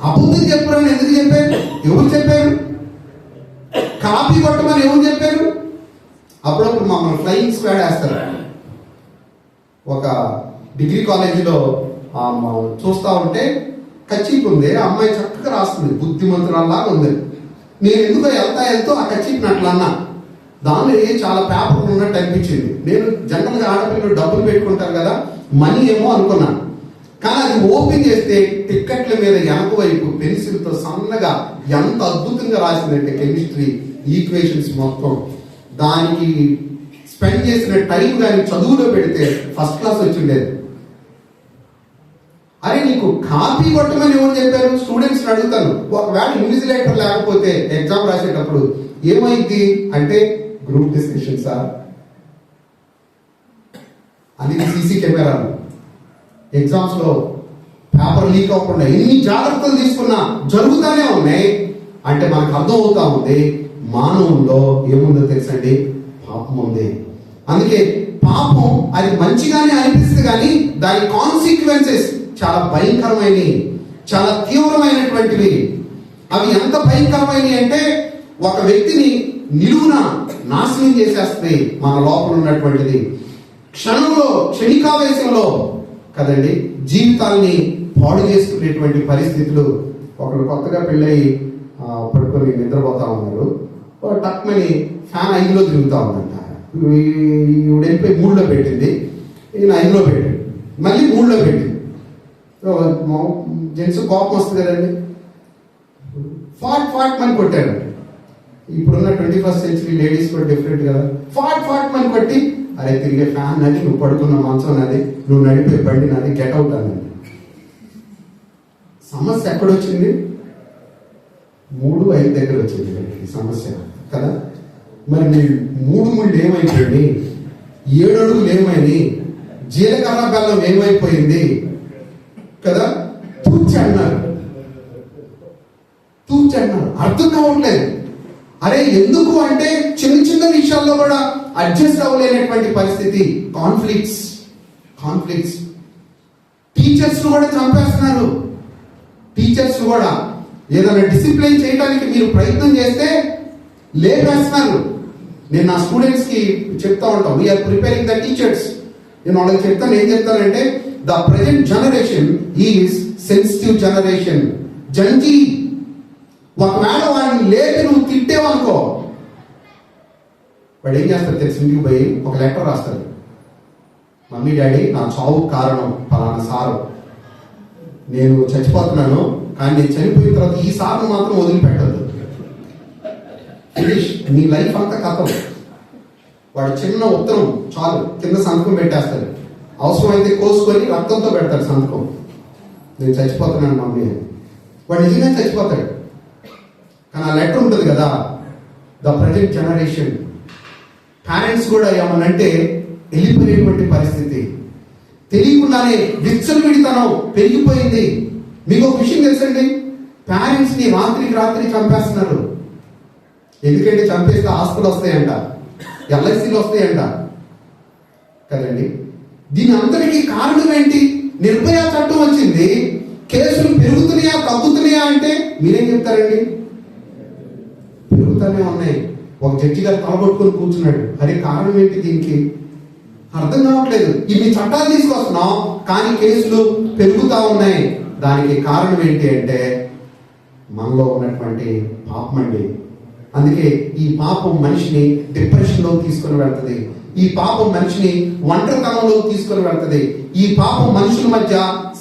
అబద్ధం చెప్పరా అని ఎందుకు చెప్పారు? ఎవరు చెప్పారు? కాపీ కొట్టమని ఎవరు చెప్పారు? అప్పుడప్పుడు మమ్మల్ని ఫ్లయింగ్ స్క్వాడ్ వేస్తారు. ఒక డిగ్రీ కాలేజీలో చూస్తా ఉంటే కచ్చీప్ ఉంది, ఆ అమ్మాయి చక్కగా రాస్తుంది, బుద్ధిమంతురాల్లాగా ఉంది. నేను ఎందుకో వెళ్తూ ఆ కచ్చీప్ అట్లా అన్నా, దానిలో చాలా పేపర్లు ఉన్నట్టు అనిపించింది. నేను జనరల్గా ఆడపిల్లలు డబ్బులు పెట్టుకుంటారు కదా, మనీ ఏమో అనుకున్నాను. కానీ అది ఓపెన్ చేస్తే టిక్కెట్ల మీద వెనక వైపు పెన్సిల్తో సన్నగా ఎంత అద్భుతంగా రాసిందంటే కెమిస్ట్రీ ఈక్వేషన్స్ మొత్తం. దానికి స్పెండ్ చేసిన టైం కానీ చదువులో పెడితే ఫస్ట్ క్లాస్ వచ్చిండేది. అరే నీకు కాపీ కొట్టమని ఎవరు చెప్పారు? స్టూడెంట్స్ అడుగుతాను. ఒకవేళ ఇన్విజిలేటర్ లేకపోతే ఎగ్జామ్ రాసేటప్పుడు ఏమైంది అంటే గ్రూప్ డిస్కషన్ సార్, అది సీసీ కెమెరాలు, ఎగ్జామ్స్ లో పేపర్ లీక్ అవ్వకుండా ఎన్ని జాగ్రత్తలు తీసుకున్నా జరుగుతానే ఉన్నాయి. అంటే మనకు అర్థం అవుతా ఉంది మానవుల్లో ఏముందో తెలుసండి, పాపం ఉంది. అందుకే పాపం అది మంచిగానే అనిపిస్తుంది కానీ దాని కాన్సిక్వెన్సెస్ చాలా భయంకరమైనవి, చాలా తీవ్రమైనటువంటివి. అవి ఎంత భయంకరమైనవి అంటే ఒక వ్యక్తిని నిలువున నాశనం చేసేస్తాయి. మన లోపల ఉన్నటువంటిది క్షణికావేశంలో కదండి జీవితాల్ని పాడు చేసుకునేటువంటి పరిస్థితులు. ఒకరు కొత్తగా పెళ్ళయి పడుకొని నిద్రపోతా ఉన్నారు, టక్మని ఫ్యాన్ 5లో తిరుగుతా ఉందంట. ఈవిడ వెళ్ళిపోయి 3లో పెట్టింది, ఈయన 5లో పెట్టాడు, మళ్ళీ 3లో పెట్టింది. జెంట్స్ కోపం వస్తుంది కదండి, ఫాట్ మని కొట్టాడు. ఇప్పుడున్న 21st century లేడీస్ కూడా డిఫరెంట్ కదా. ఫాట్ మని కొట్టి, అరే తిరిగే ఫ్యాన్ అది, నువ్వు పడుకున్న మంచం నాది, నువ్వు నడిపే బండి నాది, గెట్ అవుట్ అన్నది. సమస్య ఎక్కడొచ్చింది? 3-5 దగ్గర వచ్చింది సమస్య కదా. మరి 3 ముళ్ళు ఏమైపోయింది, 7 అడుగులు ఏమైంది, జీలకర్ర బెల్లం ఏమైపోయింది కదా, తూచి అన్నారు. అర్థం కావట్లేదు. అరే ఎందుకు అంటే చిన్న చిన్న విషయాల్లో కూడా అడ్జస్ట్ అవ్వలేనటువంటి పరిస్థితి. కాన్ఫ్లిక్ట్స్ టీచర్స్ కూడా చంపేస్తున్నారు. టీచర్స్ కూడా ఏదైనా డిసిప్లిన్ చేయడానికి మీరు ప్రయత్నం చేస్తే లేపేస్తున్నారు. నేను నా స్టూడెంట్స్ కి చెప్తా ఉంటాం, వీఆర్ ప్రిపేరింగ్ ద టీచర్స్. నేను వాళ్ళకి చెప్తాను, ఏం చెప్తానంటే the present generation is sensitive generation. Gen Z ఒకవేళ వాడిని లేపి నువ్వు తిట్టేవనుకో, వాడు ఏం చేస్తాడు తెలిసి ఇంటికి పోయి ఒక లెటర్ రాస్తాడు. మమ్మీ డాడీ నా చావు కారణం ఫలానా సారు, నేను చచ్చిపోతున్నాను కానీ నేను చనిపోయిన తర్వాత ఈ సార్ను మాత్రం వదిలిపెట్టద్దు. ఫినిష్, నీ లైఫ్ అంతా కథం. వాడు చిన్న ఉత్తరం చాలు కింద సంతకం పెట్టేస్తాడు. అవసరమైతే కోసుకొని రక్తంతో పెడతాడు సంతకం, నేను చచ్చిపోతున్నాను మమ్మీ అని. వాడు నిజంగా చచ్చిపోతాడు. కానీ ఆ లెటర్ ఉంటుంది కదా, ద ప్రజెంట్ జనరేషన్ పేరెంట్స్ కూడా ఏమనంటే వెళ్ళిపోయేటువంటి పరిస్థితి. తెలియకుండానే విచ్చలవిడితనం పెరిగిపోయింది. మీకు ఒక విషయం తెలుసండి, పేరెంట్స్ ని రాత్రికి రాత్రి చంపేస్తున్నారు. ఎందుకంటే చంపేస్తే ఆస్తులు వస్తాయంట, ఎల్ఐసీలు వస్తాయంట కదండి. దీని అందరికీ కారణం ఏంటి? నిర్భయ చట్టం వచ్చింది, కేసులు పెరుగుతున్నాయా తగ్గుతున్నాయా అంటే మీరేం చెప్తారండి? పెరుగుతూనే ఉన్నాయి. ఒక జడ్జి గారు తలబట్టుకొని కూర్చున్నాడు. అరే కారణం ఏంటి? దీనికి అర్థం కావట్లేదు. ఇన్ని చట్టాలు తీసుకొస్తున్నాం కానీ కేసులు పెరుగుతా ఉన్నాయి. దానికి కారణం ఏంటి అంటే మనలో ఉన్నటువంటి పాపం అండి. అందుకే ఈ పాపం మనిషిని డిప్రెషన్ లో తీసుకొని వెళ్తుంది. ఈ పాపం మనిషిని ఒంటరితనంలో తీసుకొని వెళ్తుంది. ఈ పాపం మనుషుల మధ్య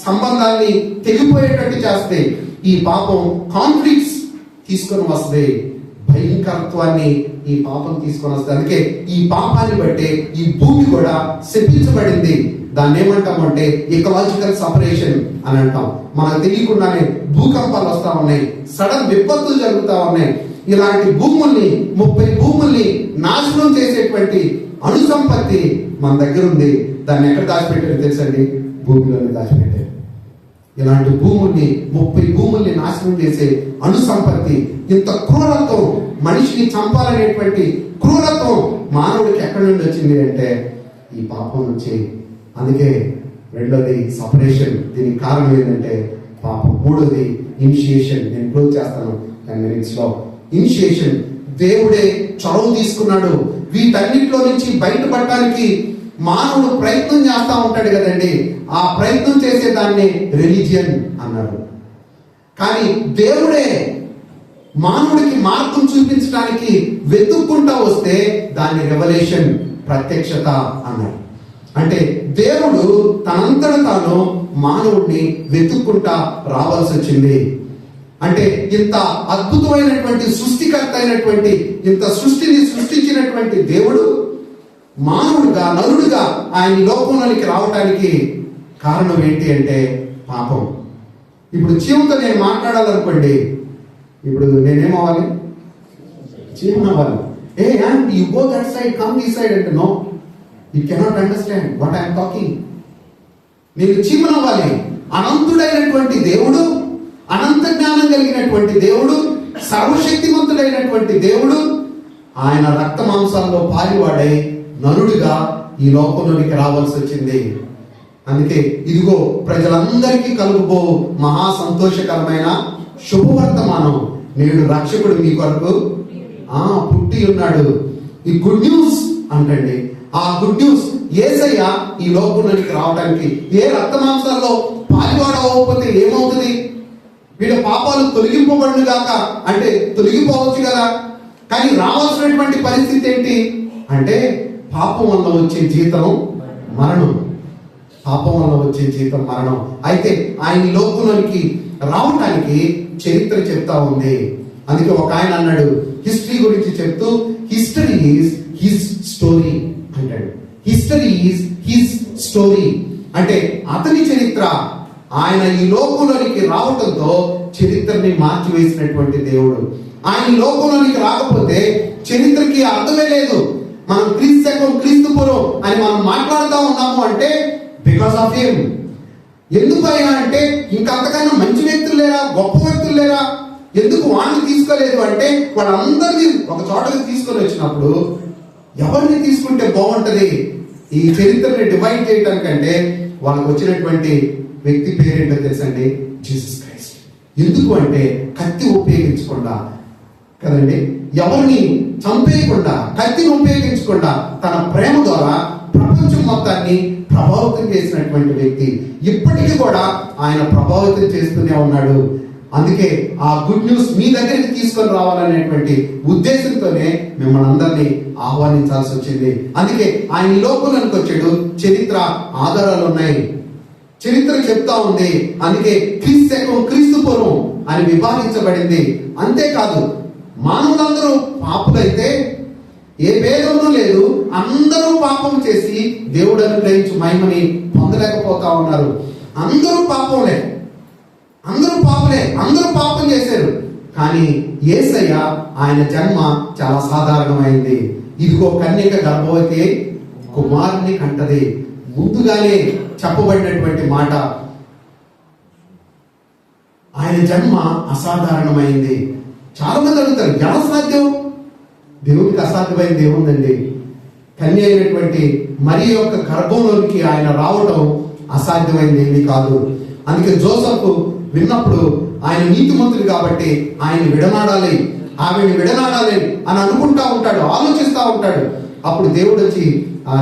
సంబంధాన్ని తెగిపోయేటట్టు చేస్తే, ఈ పాపం కాన్ఫ్లిక్ట్స్ తీసుకొని వస్తుంది, భయంకరత్వాన్ని ఈ పాపం తీసుకొని వస్తుంది. అందుకే ఈ పాపాన్ని బట్టే ఈ భూమి కూడా శపించబడింది. దాన్ని ఏమంటామంటే ఎకలాజికల్ సపరేషన్ అని అంటాం. మనకు తెలియకుండానే భూకంపాలు వస్తా ఉన్నాయి, సడన్ విపత్తులు జరుగుతా ఉన్నాయి. ఇలాంటి భూముల్ని 30 భూముల్ని నాశనం చేసేటువంటి అణు సంపత్తి మన దగ్గర ఉంది. దాన్ని ఎక్కడ దాచిపెట్టారు తెలుసండి? భూమిలోనే దాచిపెట్టారు. ఇలాంటి భూముల్ని 30 భూముల్ని నాశనం చేసే అణు సంపత్తి, ఇంత క్రూరత్వం, మనిషిని చంపాలనేటువంటి క్రూరత్వం మానవుడికి ఎక్కడి నుండి వచ్చింది అంటే ఈ పాపం నుంచి. అందుకే రెండోది సపరేషన్, దీనికి కారణం ఏంటంటే పాపం. మూడోది ఇనిషియేషన్. నేను క్లోజ్ చేస్తాను 10 minutes లో. ఇనిషియేషన్, దేవుడే చొరవ తీసుకున్నాడు. వీటన్నిటిలో నుంచి బయటపడటానికి మానవుడు ప్రయత్నం చేస్తా ఉంటాడు కదండి. ఆ ప్రయత్నం చేసే దాన్ని రిలీజియన్ అన్నాడు. కానీ దేవుడే మానవుడికి మార్గం చూపించడానికి వెతుక్కుంటా వస్తే దాన్ని రెవల్యూషన్, ప్రత్యక్షత అన్నాడు. అంటే దేవుడు తనంతట తాను మానవుడిని వెతుక్కుంటా రావాల్సి వచ్చింది. అంటే ఇంత అద్భుతమైనటువంటి సృష్టికర్త అయినటువంటి, ఇంత సృష్టిని సృష్టించినటువంటి దేవుడు మానవుడుగా, నరుడుగా ఆయన లోకంలోనికి రావటానికి కారణం ఏంటి అంటే పాపం. ఇప్పుడు చీమతో నేను మాట్లాడాలనుకోండి, ఇప్పుడు నేనేమవ్వాలి? చీమనవ్వాలి. Hey and you go that side, come this side అంటే no, you cannot understand what I'm talking. నేను చీమనవ్వాలి. అనంతుడైనటువంటి దేవుడు, అనంత జ్ఞానం కలిగినటువంటి దేవుడు, సర్వశక్తిమంతుడైనటువంటి దేవుడు ఆయన రక్త మాంసాల్లో పాలివాడై నరుడిగా ఈ లోకంలోనికి రావాల్సి వచ్చింది. అందుకే ఇదిగో ప్రజలందరికీ కలుగుబో మహా సంతోషకరమైన శుభవర్తమానం, నేడు రక్షకుడు మీ కొరకు పుట్టి ఉన్నాడు. ఈ గుడ్ న్యూస్ అంటండి. ఆ గుడ్ న్యూస్ యేసయ్య ఈ లోకంలోనికి రావడానికి. ఏ రక్త మాంసాల్లో పాలివాడవకపోతే ఏమవుతుంది? వీళ్ళ పాపాలు తొలగింపబడును గాక అంటే తొలగిపోవచ్చు కదా. కానీ రావాల్సినటువంటి పరిస్థితి ఏంటి అంటే పాపం వల్ల వచ్చే జీతం మరణం. పాపం వల్ల వచ్చే జీతం మరణం. అయితే ఆయన లోకంలోనికి రావటానికి చరిత్ర చెప్తా ఉంది. అందుకే ఒక ఆయన అన్నాడు హిస్టరీ గురించి చెప్తూ, హిస్టరీ ఈజ్ హిస్ స్టోరీ అంటాడు. హిస్టరీ ఈజ్ హిస్ స్టోరీ అంటే అతని చరిత్ర. ఆయన ఈ లోకంలోనికి రావటంతో చరిత్రని మార్చివేసినటువంటి దేవుడు. ఆయన ఈ లోకంలోనికి రాకపోతే చరిత్రకి అర్థమే లేదు. మనం క్రీస్తు శకం క్రీస్తు పూర్వం అని మనం మాట్లాడుతూ ఉన్నాము అంటే బికాస్ ఆఫ్ హిమ్. ఎందుకు అయినా అంటే ఇంకంతకన్నా మంచి వ్యక్తులు లేరా, గొప్ప వ్యక్తులు లేరా, ఎందుకు వాడిని తీసుకోలేదు అంటే వాళ్ళందరినీ ఒక చోటకి తీసుకొని వచ్చినప్పుడు ఎవరిని తీసుకుంటే బాగుంటది ఈ చరిత్రని డివైడ్ చేయడానికంటే వాళ్ళకు వచ్చినటువంటి వ్యక్తి పేరేంటో తెలుసండి, జీసస్ క్రైస్ట్. ఎందుకు అంటే కత్తి ఉపయోగించకుండా కదండి, ఎవరిని చంపేయకుండా, కత్తిని ఉపయోగించకుండా తన ప్రేమ ద్వారా ప్రపంచం మొత్తాన్ని ప్రభావితం చేసినటువంటి వ్యక్తి. ఇప్పటికీ కూడా ఆయన ప్రభావితం చేస్తూనే ఉన్నాడు. అందుకే ఆ గుడ్ న్యూస్ మీ దగ్గరికి తీసుకొని రావాలనేటువంటి ఉద్దేశంతోనే మిమ్మల్ని అందరినీ ఆహ్వానించాల్సి వచ్చింది. అందుకే ఆయన ఈ లోకంలోకి వచ్చాడు. చరిత్ర ఆధారాలు ఉన్నాయి, చరిత్ర చెప్తా ఉంది. అందుకే క్రీస్తు శకం క్రీస్తు పూర్వం అని విభాగించబడింది. అంతేకాదు మానవులందరూ పాపులైతే ఏ భేదము లేదు, అందరూ పాపం చేసి దేవుడు అనుగ్రహించు మహిమని పొందలేకపోతా ఉన్నారు. అందరూ పాపంలే, అందరూ పాపలే, అందరూ పాపం చేశారు. కానీ యేసయ్య ఆయన జన్మ చాలా సాధారణమైంది. ఇదిగో కన్యక గర్భవతి కుమారుని కంటది. ముందుగానే చెప్పబడినటువంటి మాట. ఆయన జన్మ అసాధారణమైంది. చాలా మంది అడుగుతారు ఎలా సాధ్యం, దేవునికి అసాధ్యమైంది ఏముందండి. కన్య అయినటువంటి మరి యొక్క గర్భంలోనికి ఆయన రావటం అసాధ్యమైంది ఏమీ కాదు. అందుకే జోసెఫ్ విన్నప్పుడు ఆయన నీతిమంతుడు కాబట్టి ఆయన విడనాడాలి, ఆమెను విడనాడాలి అని అనుకుంటా ఉంటాడు, ఆలోచిస్తూ ఉంటాడు. అప్పుడు దేవుడు వచ్చి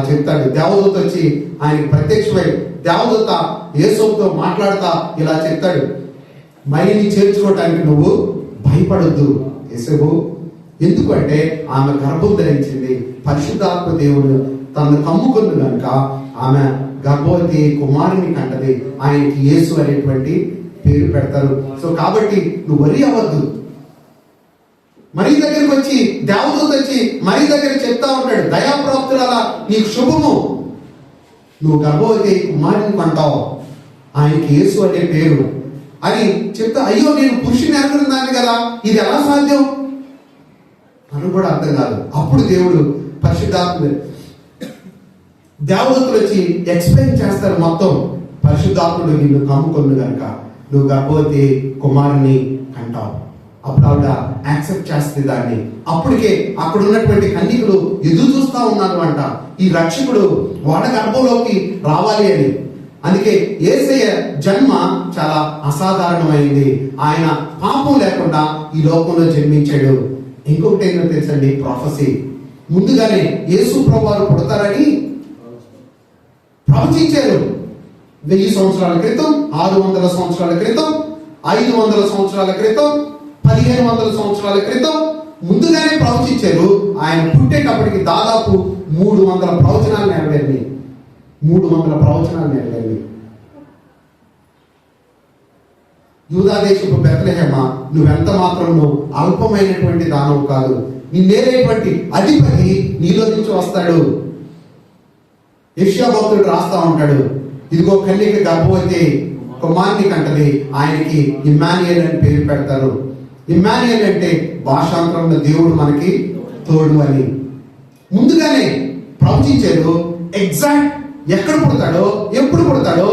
చెప్తాడు, దేవదూత వచ్చి ఆయనకి ప్రత్యక్షమై దేవదూత యేసుతో మాట్లాడుతా ఇలా చెప్తాడు, మరిని చేర్చుకోవటానికి నువ్వు భయపడొద్దు యేసేపు. ఎందుకంటే ఆమె గర్భం ధరించింది, పరిశుద్ధాత్మ దేవుడు తనను కమ్ముకుంది కనుక ఆమె గర్భవతి కుమారుని కంటది. ఆయనకి యేసు అనేటువంటి పేరు పెడతారు. సో కాబట్టి నువ్వు వరి అవ్వద్దు. మరి దగ్గరికి వచ్చి దేవదూత వచ్చి మరి దగ్గర చెప్తా ఉంటాడు, దయాప్రాప్తురాలా నీకు శుభము, నువ్వు గర్భవతి కుమారుని కంటావు, ఆయనకి యేసు అనే పేరు అని చెప్తా. అయ్యో నేను పురుషుని అనుకున్నాను కదా, ఇది ఎలా సాధ్యం అని కూడా అర్థం కాదు. అప్పుడు దేవుడు పరిశుద్ధాత్మ దేవదూతలు వచ్చి ఎక్స్ప్లెయిన్ చేస్తారు మొత్తం. పరిశుద్ధాత్ముడు నిన్ను కమ్ముకొను కనుక నువ్వు గర్భవతి కుమారుని కంటావు. అప్పుడు ఆవిడ యాక్సెప్ట్ చేస్తుంది దాన్ని. అప్పటికే అక్కడ ఉన్నటువంటి కన్యకులు ఎదురు చూస్తా ఉన్నారు అంట, ఈ రక్షకుడు వాళ్ళ గర్భంలోకి రావాలి అని. అందుకే యేసయ్య జన్మ చాలా అసాధారణమైంది. ఆయన పాపం లేకుండా ఈ లోకంలో జన్మించాడు. ఇంకొకటి ఏంటో తెలుసండి, ప్రొఫెసీ. ముందుగానే యేసు ప్రభువారు పుడతారని ప్రవచించారు. 1000 సంవత్సరాల క్రితం, 600 సంవత్సరాల క్రితం, 500 సంవత్సరాల క్రితం, 1500 సంవత్సరాల క్రితం ముందుగానే ప్రవచించారు. ఆయన పుట్టేటప్పటికి దాదాపు 300 ప్రవచనాలు నెరవేరినాయి. 300 ప్రవచనాలు నెరవేరినాయి. యూదాదేశపు బెత్లెహేమ, నువ్వెంత మాత్రం అల్పమైనటువంటి దానవు కాదు, నిన్నేలేటువంటి అధిపతి నీలో నుంచి వస్తాడు. యెషయా భక్తుడు రాస్తా ఉంటాడు, ఇదిగో కన్యక గర్భవతి కుమారుని కంటది, ఆయనకి ఇమ్మాన్యుయేల్ అని పేరు పెడతారు. ఇమ్మాన్యుయేల్ అంటే భాషాంతరంలో దేవుడు మనకి తోడు అని ముందుగానే ప్రవచించారు. ఎగ్జాక్ట్ ఎక్కడ పుడతాడో, ఎప్పుడు పుడతాడో,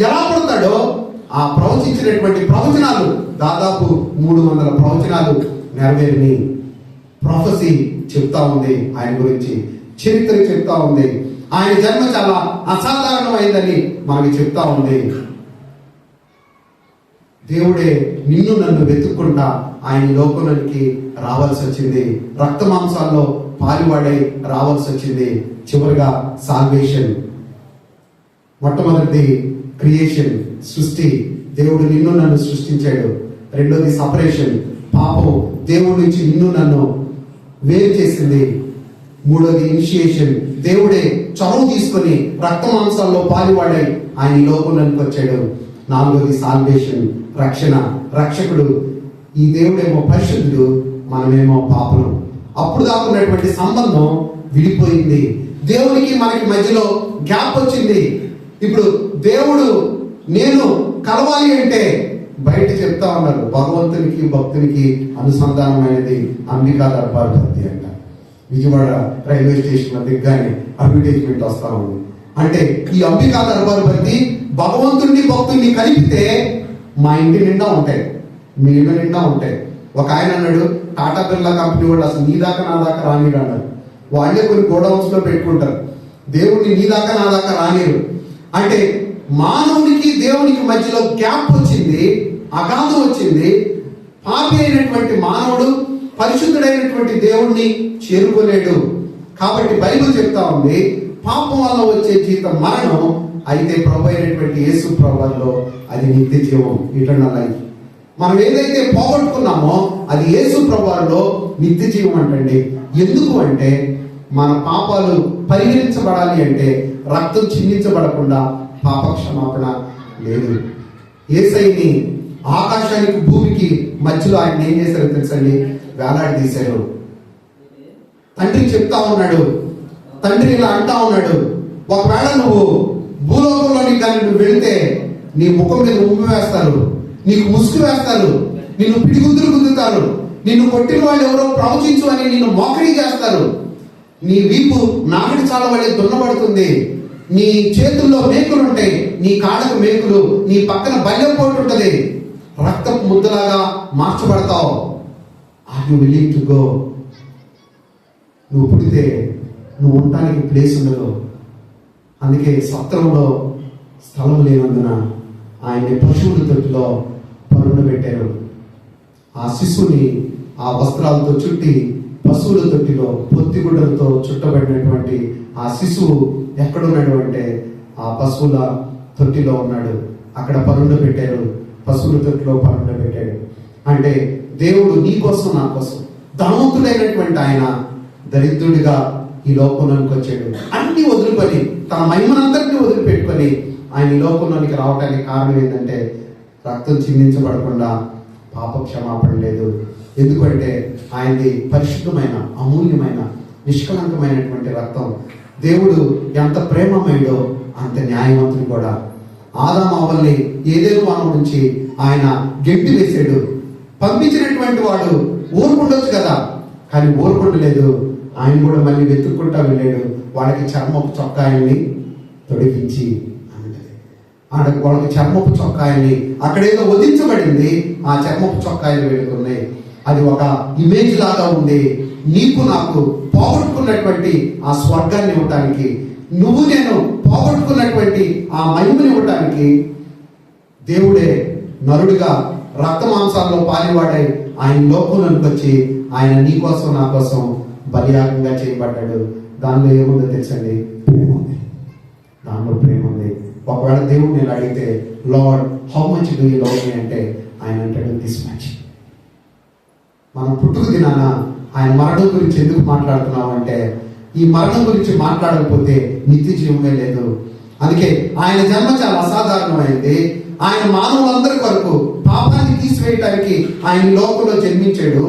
ఎలా పుడతాడో ఆ ప్రవచించినటువంటి ప్రవచనాలు దాదాపు 300 ప్రవచనాలు నెరవేరిని. ప్రొఫెసీ చెప్తా ఉంది ఆయన గురించి, చరిత్ర చెప్తా ఉంది. ఆయన జన్మ చాలా అసాధారణమైందని మనకి చెప్తా ఉంది. దేవుడే నిన్ను నన్ను వెతుక్కుంటా ఆయన లోకంలోనికి రావాల్సి వచ్చింది. రక్త మాంసాల్లో పాలువాడై రావాల్సి వచ్చింది. చివరిగా సాల్వేషన్. మొట్టమొదటిది క్రియేషన్, సృష్టి. దేవుడు నిన్ను నన్ను సృష్టించాడు. రెండోది సపరేషన్, పాపం దేవుడి నుంచి నిన్ను నన్ను వేరు చేసింది. మూడోది ఇనిషియేషన్, దేవుడే చొరవ తీసుకొని రక్త మాంసాల్లో పాలువాడై ఆయన ఈ లోకంలోనికి వచ్చాడు. నాలుగోది సాల్వేషన్, రక్షణ, రక్షకుడు. ఈ దేవుడేమో పరిశుద్ధుడు, మనమేమో పాపలం. అప్పుడు దాకా ఉన్నటువంటి సంబంధం విడిపోయింది. దేవునికి మనకి మధ్యలో గ్యాప్ వచ్చింది. ఇప్పుడు దేవుడు నేను కలవాలి అంటే బయట చెప్తా ఉన్నారు, భగవంతునికి భక్తునికి అనుసంధానమైనది అంబికా దర్బార్ భక్తి అంట. విజయవాడ రైల్వే స్టేషన్ దిగ్గానే అడ్వర్టైజ్మెంట్ వస్తా ఉంది. అంటే ఈ అంబికా దర్బార్ బట్టి భగవంతుడిని భక్తుడిని కలిపితే మా ఇంటి నిండా ఉంటాయి, మీ ఇళ్ళ నిండా ఉంటాయి. ఒక ఆయన అన్నాడు, టాటా బిర్లా కంపెనీ వాళ్ళు అసలు నీ దాకా నా దాకా రానిరు అన్నారు. వాళ్ళే కొన్ని గోడౌన్స్ లో పెట్టుకుంటారు, దేవుడిని నీ దాకా నా దాకా రానిరు. అంటే మానవునికి దేవునికి మధ్యలో గ్యాప్ వచ్చింది, అగాధం వచ్చింది. పాపి అయినటువంటి మానవుడు పరిశుద్ధుడైనటువంటి దేవుణ్ణి చేరుకోలేడు. కాబట్టి బైబిల్ చెప్తా ఉంది, పాపం వల్ల వచ్చే జీతం మరణం, అయితే ప్రభు అయినటువంటి యేసు ప్రభువులో అది నిత్య జీవం, ఇటర్నల్ లైఫ్. మనం ఏదైతే పోగొట్టుకున్నామో అది యేసు ప్రభువులో నిత్య జీవం అంటండి. ఎందుకు అంటే మన పాపాలు పరిహరించబడాలి అంటే రక్తం చిందించబడకుండా పాప క్షమాపణ లేదు. యేసయ్యని ఆకాశానికి భూమికి మధ్యలో ఆయన ఏం చేశారో తెలుసండి, వేలాడదీశారు. తండ్రి చెప్తా ఉన్నాడు, తండ్రి ఇలా అంటా ఉన్నాడు, ఒకవేళ నువ్వు భూలోకంలోనికి కానీ నువ్వు వెళితే నీ ముఖం మీద ఉమ్మి వేస్తారు, నీకు ముసుగు వేస్తారు, నిన్ను పిడిగుద్దులు గుద్దుతారు, నిన్ను కొట్టిన వాళ్ళు ఎవరో ప్రవచించు అని నిన్ను మోకరీ చేస్తారు, నీ వీపు నాగడి చాల వలె దున్నబడుతుంది, నీ చేతుల్లో మేకులు ఉంటాయి, నీ కాళ్ళకు మేకులు, నీ పక్కన బల్లెం పోటు ఉంటుంది, రక్తపు ముద్దలాగా మార్చబడతావు. Are you willing to go? నువ్వు పుడితే నువ్వు ఉండటానికి ప్లేస్ ఉండదు. అందుకే సత్రంలో స్థలం లేనందున ఆయన్ని పశువుల తొట్టిలో పరుండబెట్టారు. ఆ శిశువుని ఆ వస్త్రాలతో చుట్టి పశువుల తొట్టిలో పొత్తిగుడ్డలతో చుట్టబడినటువంటి ఆ శిశువు ఎక్కడున్నాడు అంటే ఆ పశువుల తొట్టిలో ఉన్నాడు. అక్కడ పరుండబెట్టారు, పశువుల తొట్టిలో పరుండబెట్టాడు. అంటే దేవుడు నీ కోసం నా కోసం, ధనవంతుడైనటువంటి ఆయన దరిద్రుడిగా ఈ లోకంలోనికి వచ్చాడు. అన్ని వదులుకొని తన మహిమనంతటిని వదిలిపెట్టుకొని ఆయన ఈ లోకంలోనికి రావడానికి కారణం ఏంటంటే రక్తం చిందించబడకుండా పాప క్షమాపణ లేదు. ఎందుకంటే ఆయనది పరిశుద్ధమైన, అమూల్యమైన, నిష్కలంకమైనటువంటి రక్తం. దేవుడు ఎంత ప్రేమమయుడో అంత న్యాయవంతుడు కూడా. ఆదాము అవ్వల్ని ఏదేను వనం నుంచి ఆయన గెంటి వేసాడు. పంపించినటువంటి వాడు ఊరుకుండొచ్చు కదా, కానీ ఊరుకుండలేదు. ఆయన కూడా మళ్ళీ వెతుక్కుంటా వెళ్ళాడు. వాళ్ళకి చర్మపు చొక్కాయల్ని తొడిగించి వాళ్ళకి చర్మపు చొక్కాయల్ని అక్కడేదో వధించబడింది, ఆ చర్మపు చొక్కాయలు వెళుతున్నాయి. అది ఒక ఇమేజ్ లాగా ఉంది. నీకు నాకు పోగొట్టుకున్నటువంటి ఆ స్వర్గాన్ని ఇవ్వటానికి, నువ్వు నేను పోగొట్టుకున్నటువంటి ఆ మహిమని ఇవ్వటానికి దేవుడే నరుడిగా రక్త మాంసాల్లో పాలివాడై ఆయన లోకంలోకి వచ్చి ఆయన నీ కోసం నా కోసం బలియాగంగా చేయబడ్డాడు. దానిలో ఏముందో తెలుసండి? ప్రేమ ఉంది, దానిలో ప్రేమ ఉంది. ఒకవేళ దేవుడు నేను అడిగితే, lord how much do you love మీ అంటే ఆయన అంటాడు, దిస్ మచ్. మనం పుట్టుకు దినాన ఆయన మరణం గురించి ఎందుకు మాట్లాడుతున్నాం అంటే ఈ మరణం గురించి మాట్లాడకపోతే నిత్య జీవమే లేదు. అందుకే ఆయన జన్మ చాలా అసాధారణమైంది. ఆయన మానవులందరి కొరకు పాపాన్ని తీసివేయటానికి ఆయన లోకంలో జన్మించాడు.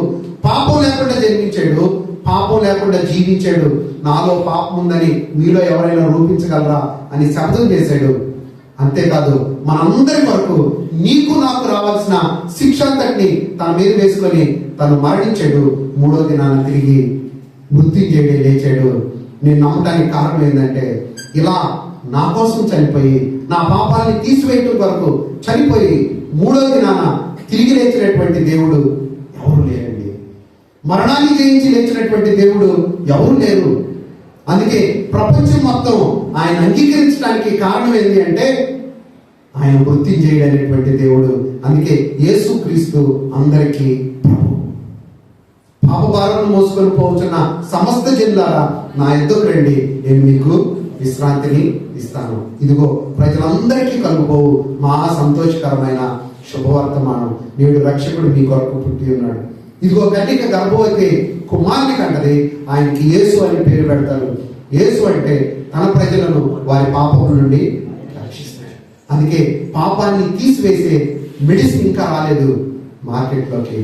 పాపం లేకుండా జన్మించాడు, పాపం లేకుండా జీవించాడు. నాలో పాపం ఉందని మీలో ఎవరైనా రూపించగలరా అని శబ్దం చేశాడు. అంతేకాదు మనందరి కొరకు నీకు నాకు రావాల్సిన శిక్ష అంతటిని తన మీద వేసుకొని తను మరణించాడు. మూడో దినాన తిరిగి మృత్యుంజయుడే లేచాడు. నేను నమ్మటానికి కారణం ఏంటంటే ఇలా నా కోసం చనిపోయి నా పాపాలని తీసివేయటం కొరకు చనిపోయి మూడో దినాన తిరిగి లేచినటువంటి దేవుడు ఎవరు లేరండి. మరణాన్ని జయించి లేచినటువంటి దేవుడు ఎవరు లేరు. అందుకే ప్రపంచం మొత్తం ఆయన అంగీకరించడానికి కారణం ఏంటి అంటే ఆయన మృత్యుంజయుడు అనేటువంటి దేవుడు. అందుకే యేసుక్రీస్తు అందరికీ ప్రభు. పాపభారం మోసుకొని పోవచ్చున్న సమస్త జనులారా నా ఎద్దుకు రండి, నేను మీకు విశ్రాంతిని ఇస్తాను. ఇదిగో ప్రజలందరికీ కలుగుపోవు మహా సంతోషకరమైన శుభవర్తమానం, నేడు రక్షకుడు మీ కొరకు పుట్టి ఉన్నాడు. ఇదిగో కన్యక గర్భవతి కుమారుని కంటది, ఆయనకి యేసు అని పేరు పెడతారు. యేసు అంటే తన ప్రజలను వారి పాపం నుండి రక్షిస్తాడు. అందుకే పాపాన్ని తీసివేసే మెడిసిన్ ఇంకా రాలేదు మార్కెట్లోకి,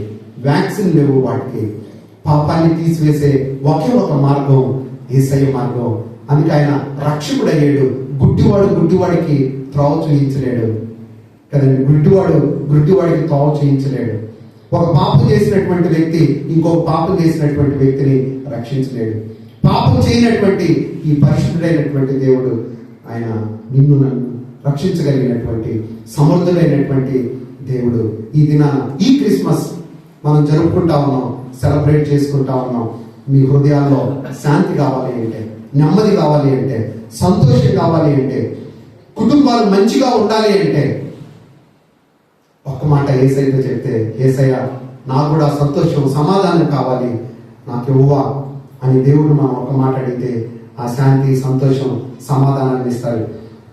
వ్యాక్సిన్ లేవు వాటికి. పాపాన్ని తీసివేసే ఒకే ఒక మార్గం యేసయ్య మార్గం. అందుకే ఆయన రక్షకుడు అయ్యాడు. గుడ్డివాడికి త్రోవ చూయించలేడు కదండి, గుడ్డివాడికి త్రోవ చూయించలేడు. ఒక పాపం చేసినటువంటి వ్యక్తి ఇంకొక పాపం చేసినటువంటి వ్యక్తిని రక్షించలేడు. పాపం చేయనటువంటి ఈ పరిశుద్ధుడైనటువంటి దేవుడు ఆయన నిన్ను నన్ను రక్షించగలిగినటువంటి సమర్థుడైనటువంటి దేవుడు. ఈ దినాన ఈ క్రిస్మస్ మనం జరుపుకుంటా ఉన్నాం, సెలబ్రేట్ చేసుకుంటా ఉన్నాం. మీ హృదయాల్లో శాంతి కావాలి అంటే, నెమ్మది కావాలి అంటే, సంతోషం కావాలి అంటే, కుటుంబాలు మంచిగా ఉండాలి అంటే ఒక్క మాట యేసయ్యతో చెప్తే, యేసయ్య నాకు కూడా సంతోషం సమాధానం కావాలి, నాకు ఇవ్వవా అని దేవుడు మనం ఒక మాట అడిగితే ఆ శాంతి సంతోషం సమాధానాన్ని ఇస్తాడు.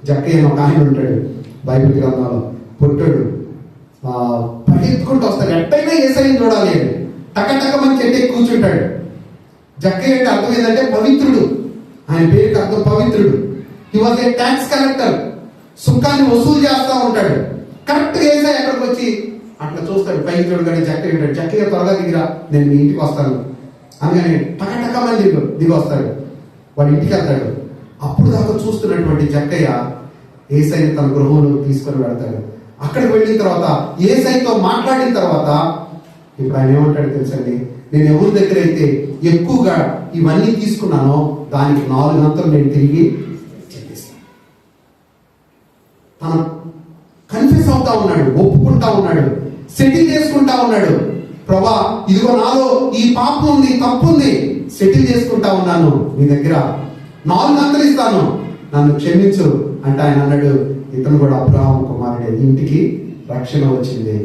జక్కయ్య ఒక ఆయన ఉంటాడు బైబిల్ గ్రంథంలో, పుట్టాడు పరిగెత్తుకుంటూ వస్తాడు, ఎట్టయినా యేసయ్యని చూడాలి అని టకటకమని చెట్టు కూర్చుంటాడు. జక్కయ్య అంటే అర్థం ఏంటంటే పవిత్రుడు, ఆయన పేరుకి అర్థం పవిత్రుడు. He was a tax collector, సుంకాన్ని వసూలు చేస్తా ఉంటాడు. కరెక్ట్ యేసయ్య ఎక్కడికి వచ్చి అట్లా చూస్తాడు, పైకి చూడగానే జక్కయ్య ఉంటాడు, జక్కయ్య త్వరగా దిగిరా నేను మీ ఇంటికి వస్తాను అనగానే టకటకమని దిగి వస్తాడు. వాడి ఇంటికి వెళ్తాడు. అప్పుడు దాకా చూస్తున్నటువంటి జక్కయ్య యేసయ్యని తన గృహంలో తీసుకొని వెళ్తాడు. అక్కడికి వెళ్ళిన తర్వాత యేసయ్యతో మాట్లాడిన తర్వాత ఇప్పుడు ఆయన ఏమంటాడు తెలుసండి, నేను ఎవరి దగ్గర అయితే ఎక్కువగా ఇవన్నీ తీసుకున్నానో దానికి 4 అంతలు నేను తిరిగి చెల్లిస్తాను. తన కన్ఫ్యూస్ అవుతా ఉన్నాడు, ఒప్పుకుంటా ఉన్నాడు, సెటిల్ చేసుకుంటా ఉన్నాడు. ప్రభా ఇదిగో నాలో ఈ పాపం ఉంది, తప్పు ఉంది, సెటిల్ చేసుకుంటా ఉన్నాను, నీ దగ్గర 4 అంతలు ఇస్తాను, నన్ను క్షమించు అంటే ఆయన అన్నాడు, ఇతను కూడా అబ్రహాం కుమారుడే, ఇంటికి రక్షణ వచ్చింది.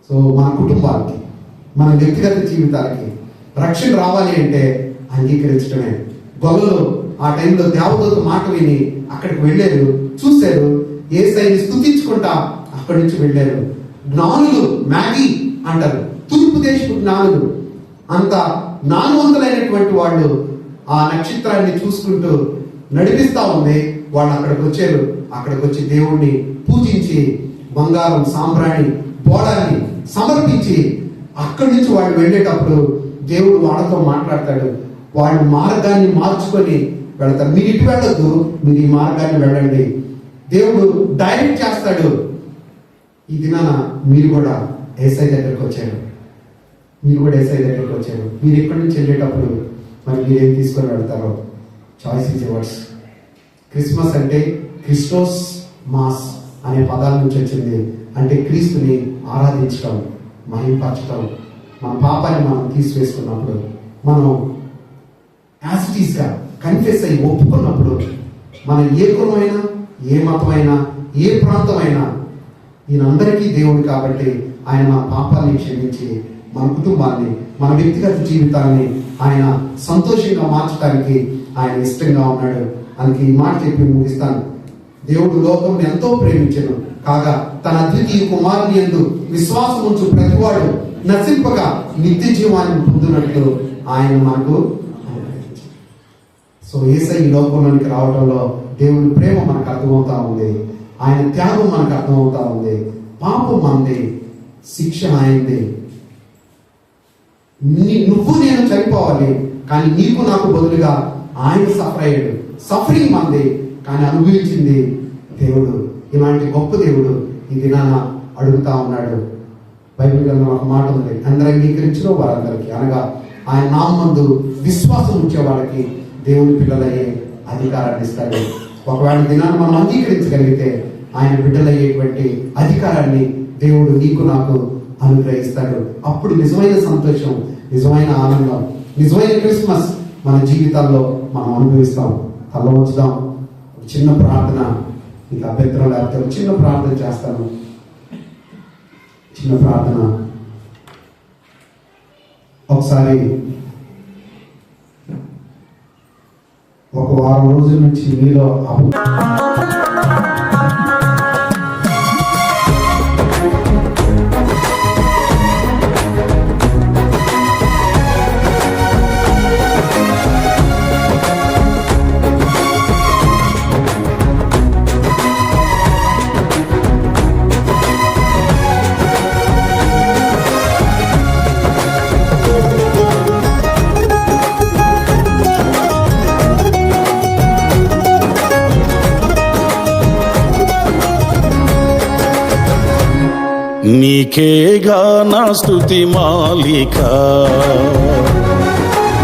సో మన కుటుంబాలకి, మన వ్యక్తిగత జీవితాలకి రక్షణ రావాలి అంటే అంగీకరించడమే. గొల్లలు ఆ టైంలో దేవదూత మాట విని అక్కడికి వెళ్ళారు, చూశారు, యేసయ్యని స్తుతించుకుంటా అక్కడి నుంచి వెళ్ళారు. జ్ఞానులు మ్యాగీ అంటారు, తూర్పు దేశపు జ్ఞానులు, అంత జ్ఞానవంతులైనటువంటి వాళ్ళు ఆ నక్షత్రాన్ని చూసుకుంటూ నడిపిస్తా ఉంది. వాళ్ళు అక్కడికి వచ్చారు. అక్కడికి వచ్చి దేవుణ్ణి పూజించి బంగారం సాంబ్రాణి బోడాన్ని సమర్పించి అక్కడి నుంచి వాళ్ళు వెళ్ళేటప్పుడు దేవుడు వాళ్ళతో మాట్లాడతాడు. వాళ్ళు మార్గాన్ని మార్చుకొని వెళతారు. మీరు ఇటు వెళ్ళొద్దు, మీరు ఈ మార్గాన్ని వెళ్ళండి. దేవుడు డైరెక్ట్ చేస్తాడు. ఈ దినాన మీరు కూడా యేసయ్య దగ్గరికి వచ్చారు, మీరు కూడా యేసయ్య దగ్గరికి వచ్చారు. మీరు ఇక్కడి నుంచి వెళ్ళేటప్పుడు మరి మీరేం తీసుకొని వెళ్తారో చాయిస్ ఈజ్ యువర్స్. క్రిస్మస్ అంటే క్రిస్టోస్ మాస్ అనే పదాల నుంచి వచ్చింది. అంటే క్రీస్తుని ఆరాధించడం, మహింపరచడం. మన పాపాన్ని మనం తీసివేసుకున్నప్పుడు, మనం యాజిటీస్గా కన్ఫెస్ అయ్యి ఒప్పుకున్నప్పుడు, మన ఏ కులమైనా, ఏ మతమైనా, ఏ ప్రాంతమైనా ఈయనందరికీ దేవుడు కాబట్టి ఆయన మన పాపాన్ని క్షమించి మన కుటుంబాన్ని, మన వ్యక్తిగత జీవితాన్ని ఆయన సంతోషంగా మార్చడానికి ఆయన ఇష్టంగా ఉన్నాడు. అందుకే ఈ మాట చెప్పి ముగిస్తాను. దేవుడు లోకం ఎంతో ప్రేమించెను కాగా తన అద్వితీయ కుమారుని యందు విశ్వాసం ఉంచు ప్రతివాడు నశింపగా నిత్య జీవాన్ని పొందినట్లు ఆయన మనకు. సో యేసయ్య ఈ లోకంలోనికి రావడంలో దేవుని ప్రేమ మనకు అర్థమవుతా ఉంది, ఆయన త్యాగం మనకు అర్థమవుతా ఉంది. పాపం మనది, శిక్ష ఆయనది. నువ్వు నేను చనిపోవాలి, కానీ నీకు నాకు బదులుగా ఆయన సఫర్ అయ్యాడు. సఫరింగ్ మనది, కానీ అనుభవించింది దేవుడు. ఇలాంటి గొప్ప దేవుడు ఈ దినాన అడుగుతా ఉన్నాడు. బైబిల్ గ్రంథంలో ఒక మాట ఉంది, అందరూ అంగీకరించిన వారందరికీ, అనగా ఆయన నామందు విశ్వాసం ఉంచే వాళ్ళకి దేవుని పిల్లలయ్యే అధికారాన్ని ఇస్తాడు. ఒకవేళ దినాన్ని మనం అంగీకరించగలిగితే ఆయన బిడ్డలయ్యేటువంటి అధికారాన్ని దేవుడు నీకు నాకు అనుగ్రహిస్తాడు. అప్పుడు నిజమైన సంతోషం, నిజమైన ఆనందం, నిజమైన క్రిస్మస్ మన జీవితాల్లో మనం అనుభవిస్తాం. తల ఉంచుదాం. చిన్న ప్రార్థన, మీకు అభ్యంతరం లేకపోతే చిన్న ప్రార్థన చేస్తాను. చిన్న ప్రార్థన. ఒకసారి ఒక వారం రోజుల నుంచి మీలో నీకేగా నా స్తుతి మాలిక,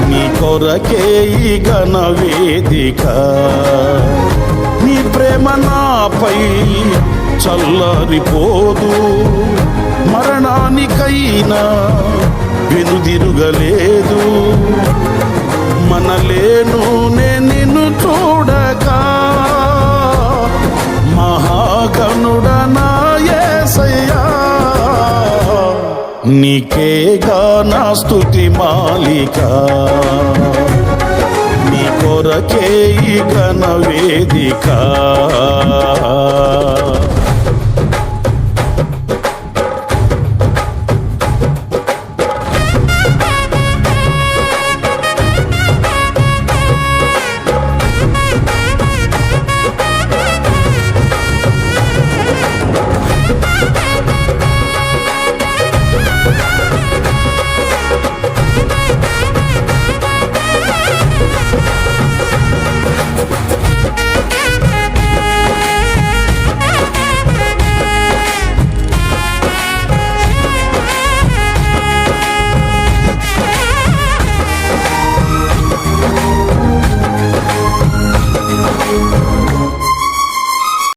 నీ కొరకే ఈ ఘన వేదిక. నీ ప్రేమ నాపై చల్లారిపోదు, మరణానికైనా వెనుదిరుగలేదు. మనలేను నిన్ను చూడక, మహాగణుడనా యేసయ్యా. నీకేగా నా స్తుతి మాలిక, నీ కొరకే ఈ ఘన వేదిక.